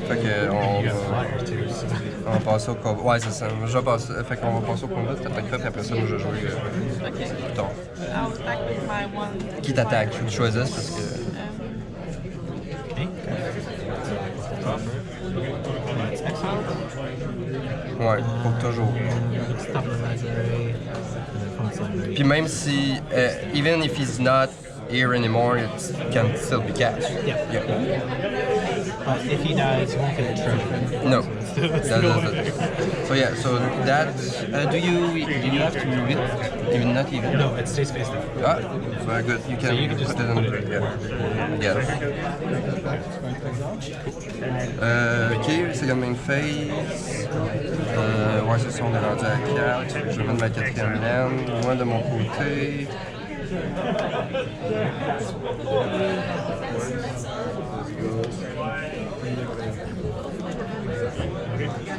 Speaker 7: Fait que
Speaker 3: You
Speaker 7: on
Speaker 3: got a
Speaker 7: va,
Speaker 3: flyer too. So.
Speaker 7: on va passer au combat. Ouais, c'est ça. Je vais passer. Fait qu'on va passer au combat, tu t'attaqueras, puis après ça, moi, je vais jouer plus tard.
Speaker 12: I'll attack with my one.
Speaker 7: Qui t'attaque? Tu choisis parce que.
Speaker 3: Me? It's excellent.
Speaker 7: Ouais, faut toujours.
Speaker 3: Stop the library.
Speaker 7: Puis même si, even if he's not here anymore, it can still be cast.
Speaker 3: Yeah. If he dies, you won't get the treasure.
Speaker 7: No.
Speaker 3: That's
Speaker 7: That-
Speaker 3: the
Speaker 7: that-
Speaker 3: one.
Speaker 7: that- So yeah, so that, do you have to move it? Even not even?
Speaker 3: No, it stays face down.
Speaker 7: Ah, very good. You can,
Speaker 3: So you can just
Speaker 7: put it in.
Speaker 3: put it
Speaker 7: Yeah. Ok, second main phase. Ouais, c'est ça, on est rendu à 4. Je vais mettre ma 4e laine. Moi de mon côté.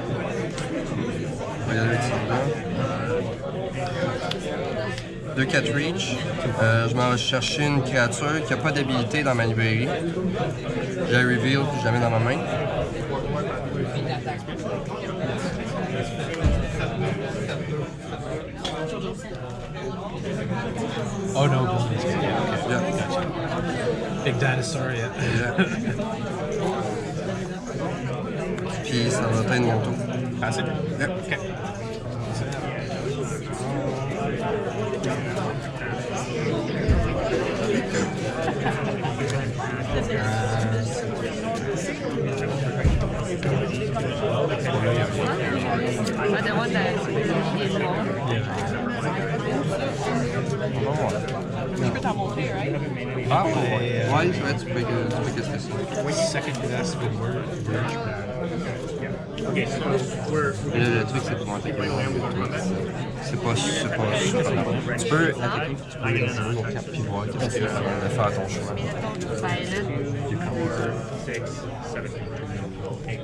Speaker 7: On va y aller avec celle-là. 2-4 reach. Je m'en vais chercher une créature qui n'a pas d'habilité dans ma librairie. Je la reveal puis je la mets dans ma main.
Speaker 3: Oh no, abilities. Yeah, okay.
Speaker 7: Yeah.
Speaker 3: Gotcha. Big dinosaur, yeah.
Speaker 7: Puis ça va être mon tour.
Speaker 3: Pass it?
Speaker 7: Yep.
Speaker 3: Okay.
Speaker 6: The one that
Speaker 12: Je peux t'en montrer, right?
Speaker 7: Ah ouais, tu peux tester ça.
Speaker 3: Second best with word pad.
Speaker 2: Okay, so we're
Speaker 7: Le truc, c'est de monter. C'est pas super bon. Tu peux attaquer, tu peux utiliser ton carte puis voir qu'est-ce que tu veux faire ton choix.
Speaker 6: Silent.
Speaker 2: 6, 7, 8.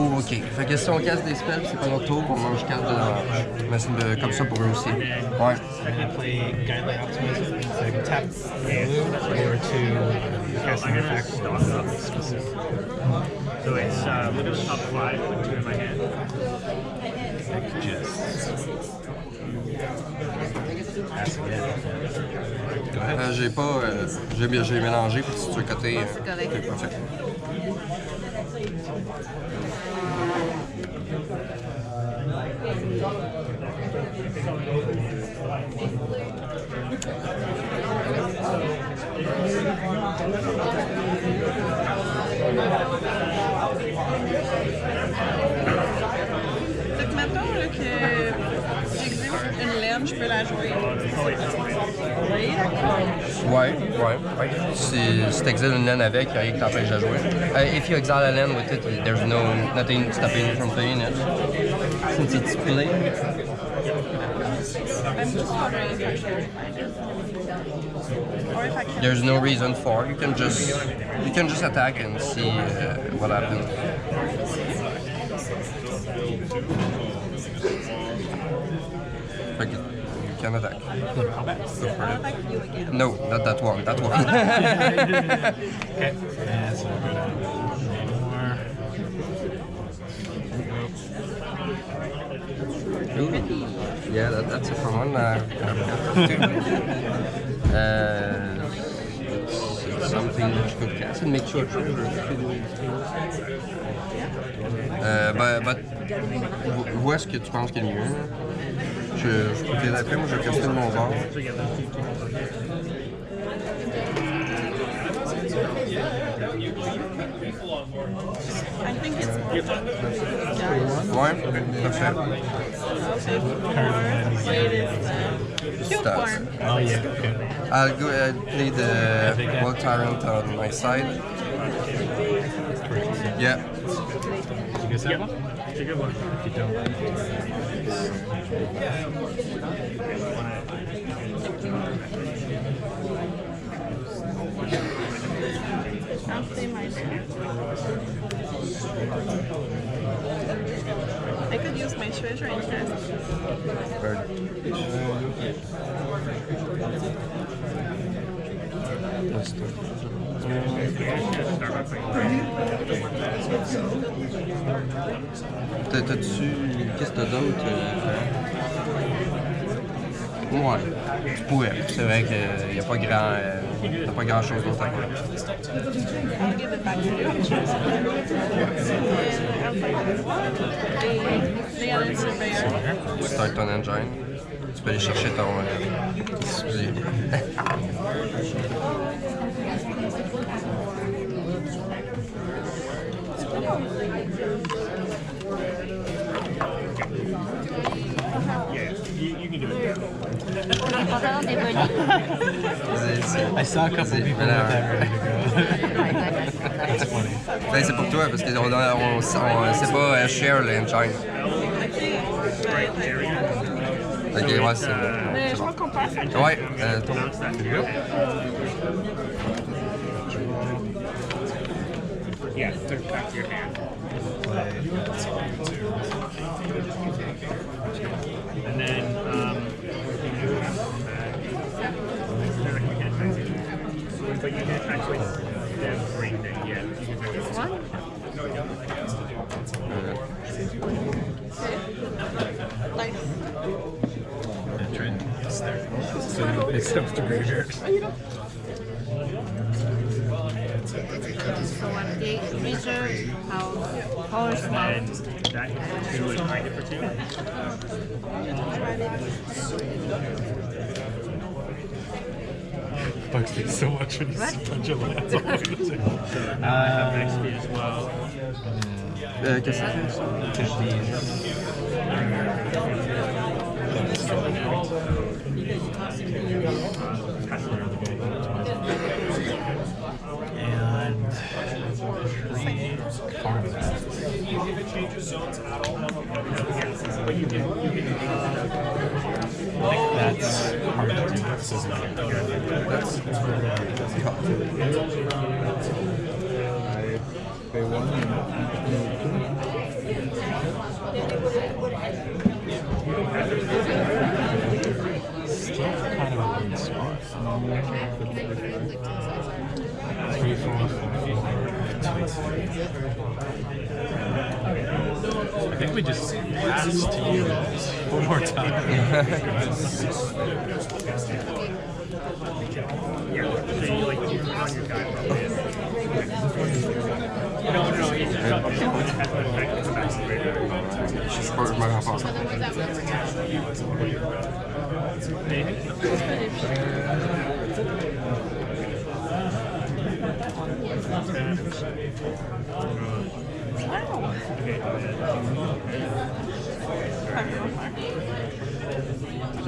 Speaker 7: Oh, ok. Fait que si on casse des spells, c'est pas notre tour, on mange 4 de dommage. Mais c'est comme ça pour eux aussi. Ouais.
Speaker 3: I can play Guideline Optimism, so I can tap or to cast an effect specific.
Speaker 11: So it's top 5 with 2 in my hand.
Speaker 3: I could just pass again. Go ahead.
Speaker 7: J'ai pas. J'ai mélangé, puis si tu veux côté.
Speaker 6: C'est correct.
Speaker 7: Ok, parfait.
Speaker 12: Donc maintenant là, que j'existe une laine, je peux la jouer. Oui, d'accord.
Speaker 7: Ouais. Si t'exiles une laine avec, il n'y a rien qui t'empêche de jouer. If you exile a land with it, there's nothing stopping you from playing it. Since it's play.
Speaker 12: I'm just wondering if I should. Or if I can.
Speaker 7: There's no reason for it. You can just attack and see what happens. Like, you can attack.
Speaker 12: I'll attack you again.
Speaker 7: No, not that one. That one.
Speaker 3: Okay. And so we'll go down one more.
Speaker 7: Yeah, that's a fun one. It's something that you could cast and make sure où est-ce que tu penses qu'il est mieux? Je peux t'aider après, moi je vais caster de mon bord.
Speaker 12: I think it's
Speaker 7: Ouais, parfait.
Speaker 12: cute form.
Speaker 3: Oh yeah. Okay.
Speaker 7: I'll go ahead and play the World Tyrant on my side. Yeah.
Speaker 3: You guys have one?
Speaker 11: It's a good one.
Speaker 3: If you
Speaker 12: I'll play my I could use my treasure in chest.
Speaker 7: T'as-tu. Qu'est-ce que t'as d'autre? Ouais, tu pourrais. C'est vrai qu'il n'y a pas grand chose d'autre à faire.
Speaker 12: I'll give it back to you. And I'll play the other surveyor.
Speaker 7: Start ton engine. Tu peux aller chercher ton fusil.
Speaker 11: You can do it.
Speaker 6: Encore des volets.
Speaker 3: I saw a couple people with that ready to go. That's funny.
Speaker 7: Ben, c'est pour toi parce qu'on sait pas share l'engine. Ok, ouais, c'est bon.
Speaker 12: Mais je crois qu'on passe à
Speaker 7: Ouais, ton.
Speaker 11: Yeah, turn it back to your hand. And then, but you can't actually bring it yet.
Speaker 6: This one?
Speaker 12: nice.
Speaker 3: That's right. It's there. So it's supposed to be here.
Speaker 6: So one gate creature, power
Speaker 11: And
Speaker 6: smart.
Speaker 11: that 2 is kind of for 2.
Speaker 3: bugs me so much when you see a bunch of lands all over the table.
Speaker 11: I have XP as well.
Speaker 7: Qu'est-ce que ça fait ça?
Speaker 3: And 3 farm lands. I think that's hard to do. This is not.
Speaker 7: That's
Speaker 4: pay 1 and
Speaker 3: Still kind of a weird spot. 3, 4, 4, 4. I think we just asked to use one more time.
Speaker 11: Yeah, so you like you on your guy probably. No, it's just not has an effect on the back of the radar.
Speaker 7: je sais pas, je me rends pas.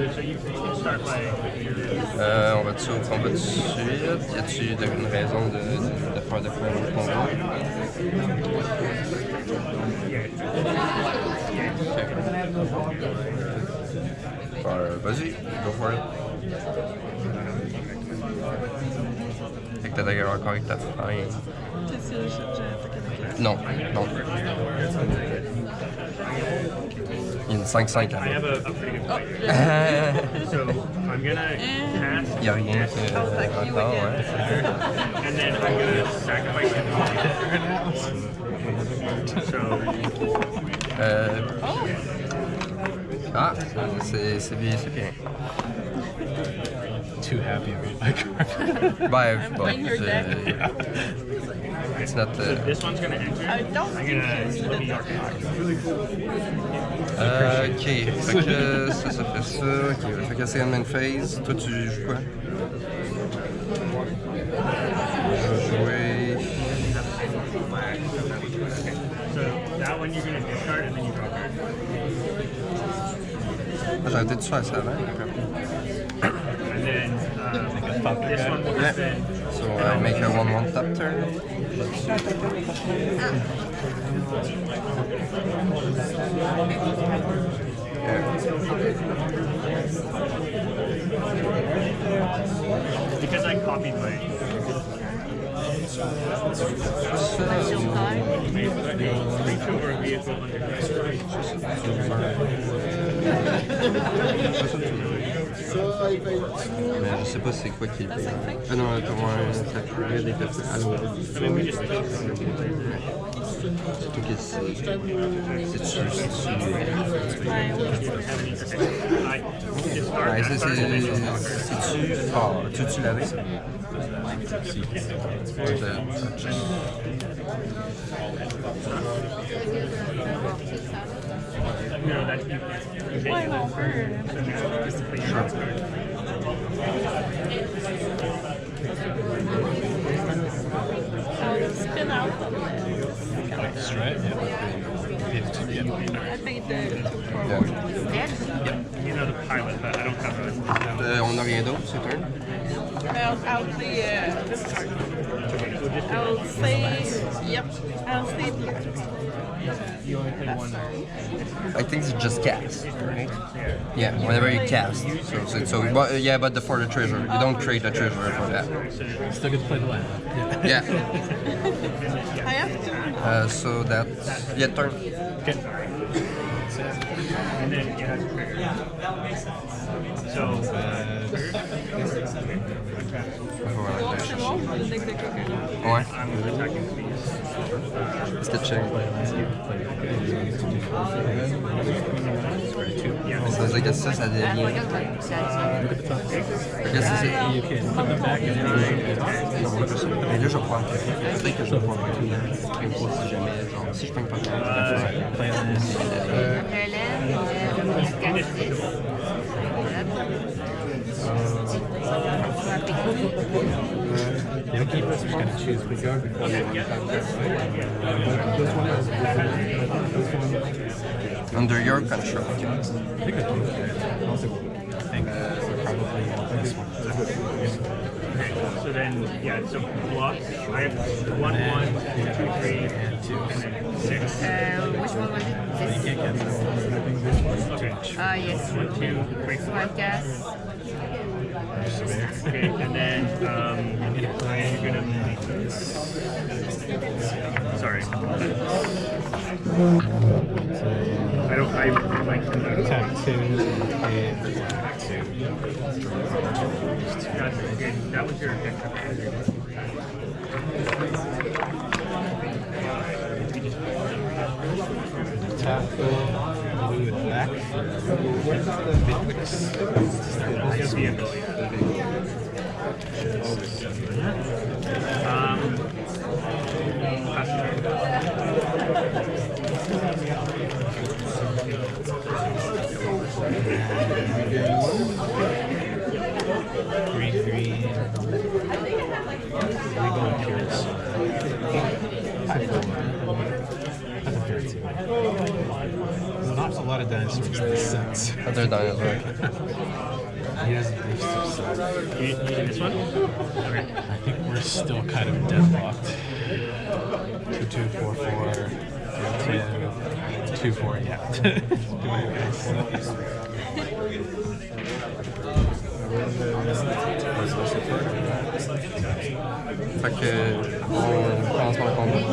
Speaker 11: So you start by
Speaker 7: On va dessus, on va de suite. Y a-tu une raison de faire de quoi un autre combat? Vas-y, go for it. Fait que t'attaques encore avec ta freine. Non, non. Il y a une 5-5
Speaker 11: I have a pretty good fight. So I'm gonna cast.
Speaker 7: Il y a rien que encore, ouais.
Speaker 11: And then I'm gonna sacrifice him. So
Speaker 7: Ah, c'est bien, c'est bien.
Speaker 3: Too happy with my card.
Speaker 7: Ben, bon, it's not...
Speaker 11: this one's gonna enter.
Speaker 12: I don't
Speaker 11: I'm
Speaker 12: think
Speaker 11: gonna
Speaker 12: you
Speaker 11: look at
Speaker 12: need
Speaker 11: your
Speaker 12: it.
Speaker 7: ok, fait que ça fait ça. Ok, fait que c'est main phase. Toi, tu joues quoi? Je vais jouer...
Speaker 11: So that one you're gonna discard and then you draw a card.
Speaker 7: J'aurais peut-être dû faire ça avant.
Speaker 11: And then this one will happen.
Speaker 7: So I'll make a 1/1 tap turn.
Speaker 11: Because I copied my. Creature or vehicle under
Speaker 7: Mais je sais pas c'est quoi qui est le pire. Ah non, attends, ouais, ça crée des petits. Allô. Surtout que c'est-tu fort? Tu l'avais?
Speaker 11: No, that's you.
Speaker 12: Why not her? Spin out of this.
Speaker 3: Straight? Yeah.
Speaker 12: I think the
Speaker 11: You know the pilot, but I don't have a.
Speaker 7: On n'a rien d'autre, c'est turn?
Speaker 12: I'll say this card. I'll say yep. I'll say blue.
Speaker 11: You only play one.
Speaker 7: I think it's just cast, right? Yeah, whenever you cast. But, yeah, but for the treasure. You don't create a treasure for that.
Speaker 3: Still get to play the land.
Speaker 7: Yeah.
Speaker 12: I have to.
Speaker 7: So that's... Yeah, turn.
Speaker 3: Okay.
Speaker 11: And then yeah, that's fair. So
Speaker 7: Ouais.
Speaker 11: I'm attacking these.
Speaker 7: Est-ce que tu check? Ça veut dire que ça devient... Qu'est-ce que c'est? Mais là, je prends. Peut-être que je vais prendre un truc. Je ne pas si jamais. Genre, si je prends pas de
Speaker 3: You'll keep us. You're gonna choose which one.
Speaker 7: Under your control.
Speaker 3: I think probably this one.
Speaker 11: Okay, so then, yeah, so blocks. I have 1, 1, 2, 3, and 2, and then 6.
Speaker 6: Which one was it? This?
Speaker 11: Okay.
Speaker 6: Yes.
Speaker 11: 1, 2, 3, 4.
Speaker 6: One cast.
Speaker 11: Okay, and then you're gonna. Sorry. I like
Speaker 3: Attack 2, and 2.
Speaker 11: Gotcha. Okay, that was your extra.
Speaker 3: Attack, blue and black.
Speaker 11: Just the ability.
Speaker 3: Not a lot of dinosaurs in this sense.
Speaker 7: Other dinosaur.
Speaker 3: He doesn't do stuff.
Speaker 11: You do this one? Okay.
Speaker 3: I think we're still kind of deadlocked. 2, 2, 4, 4, 2, 2, 4, yeah.
Speaker 7: Fait que on commence par le combat.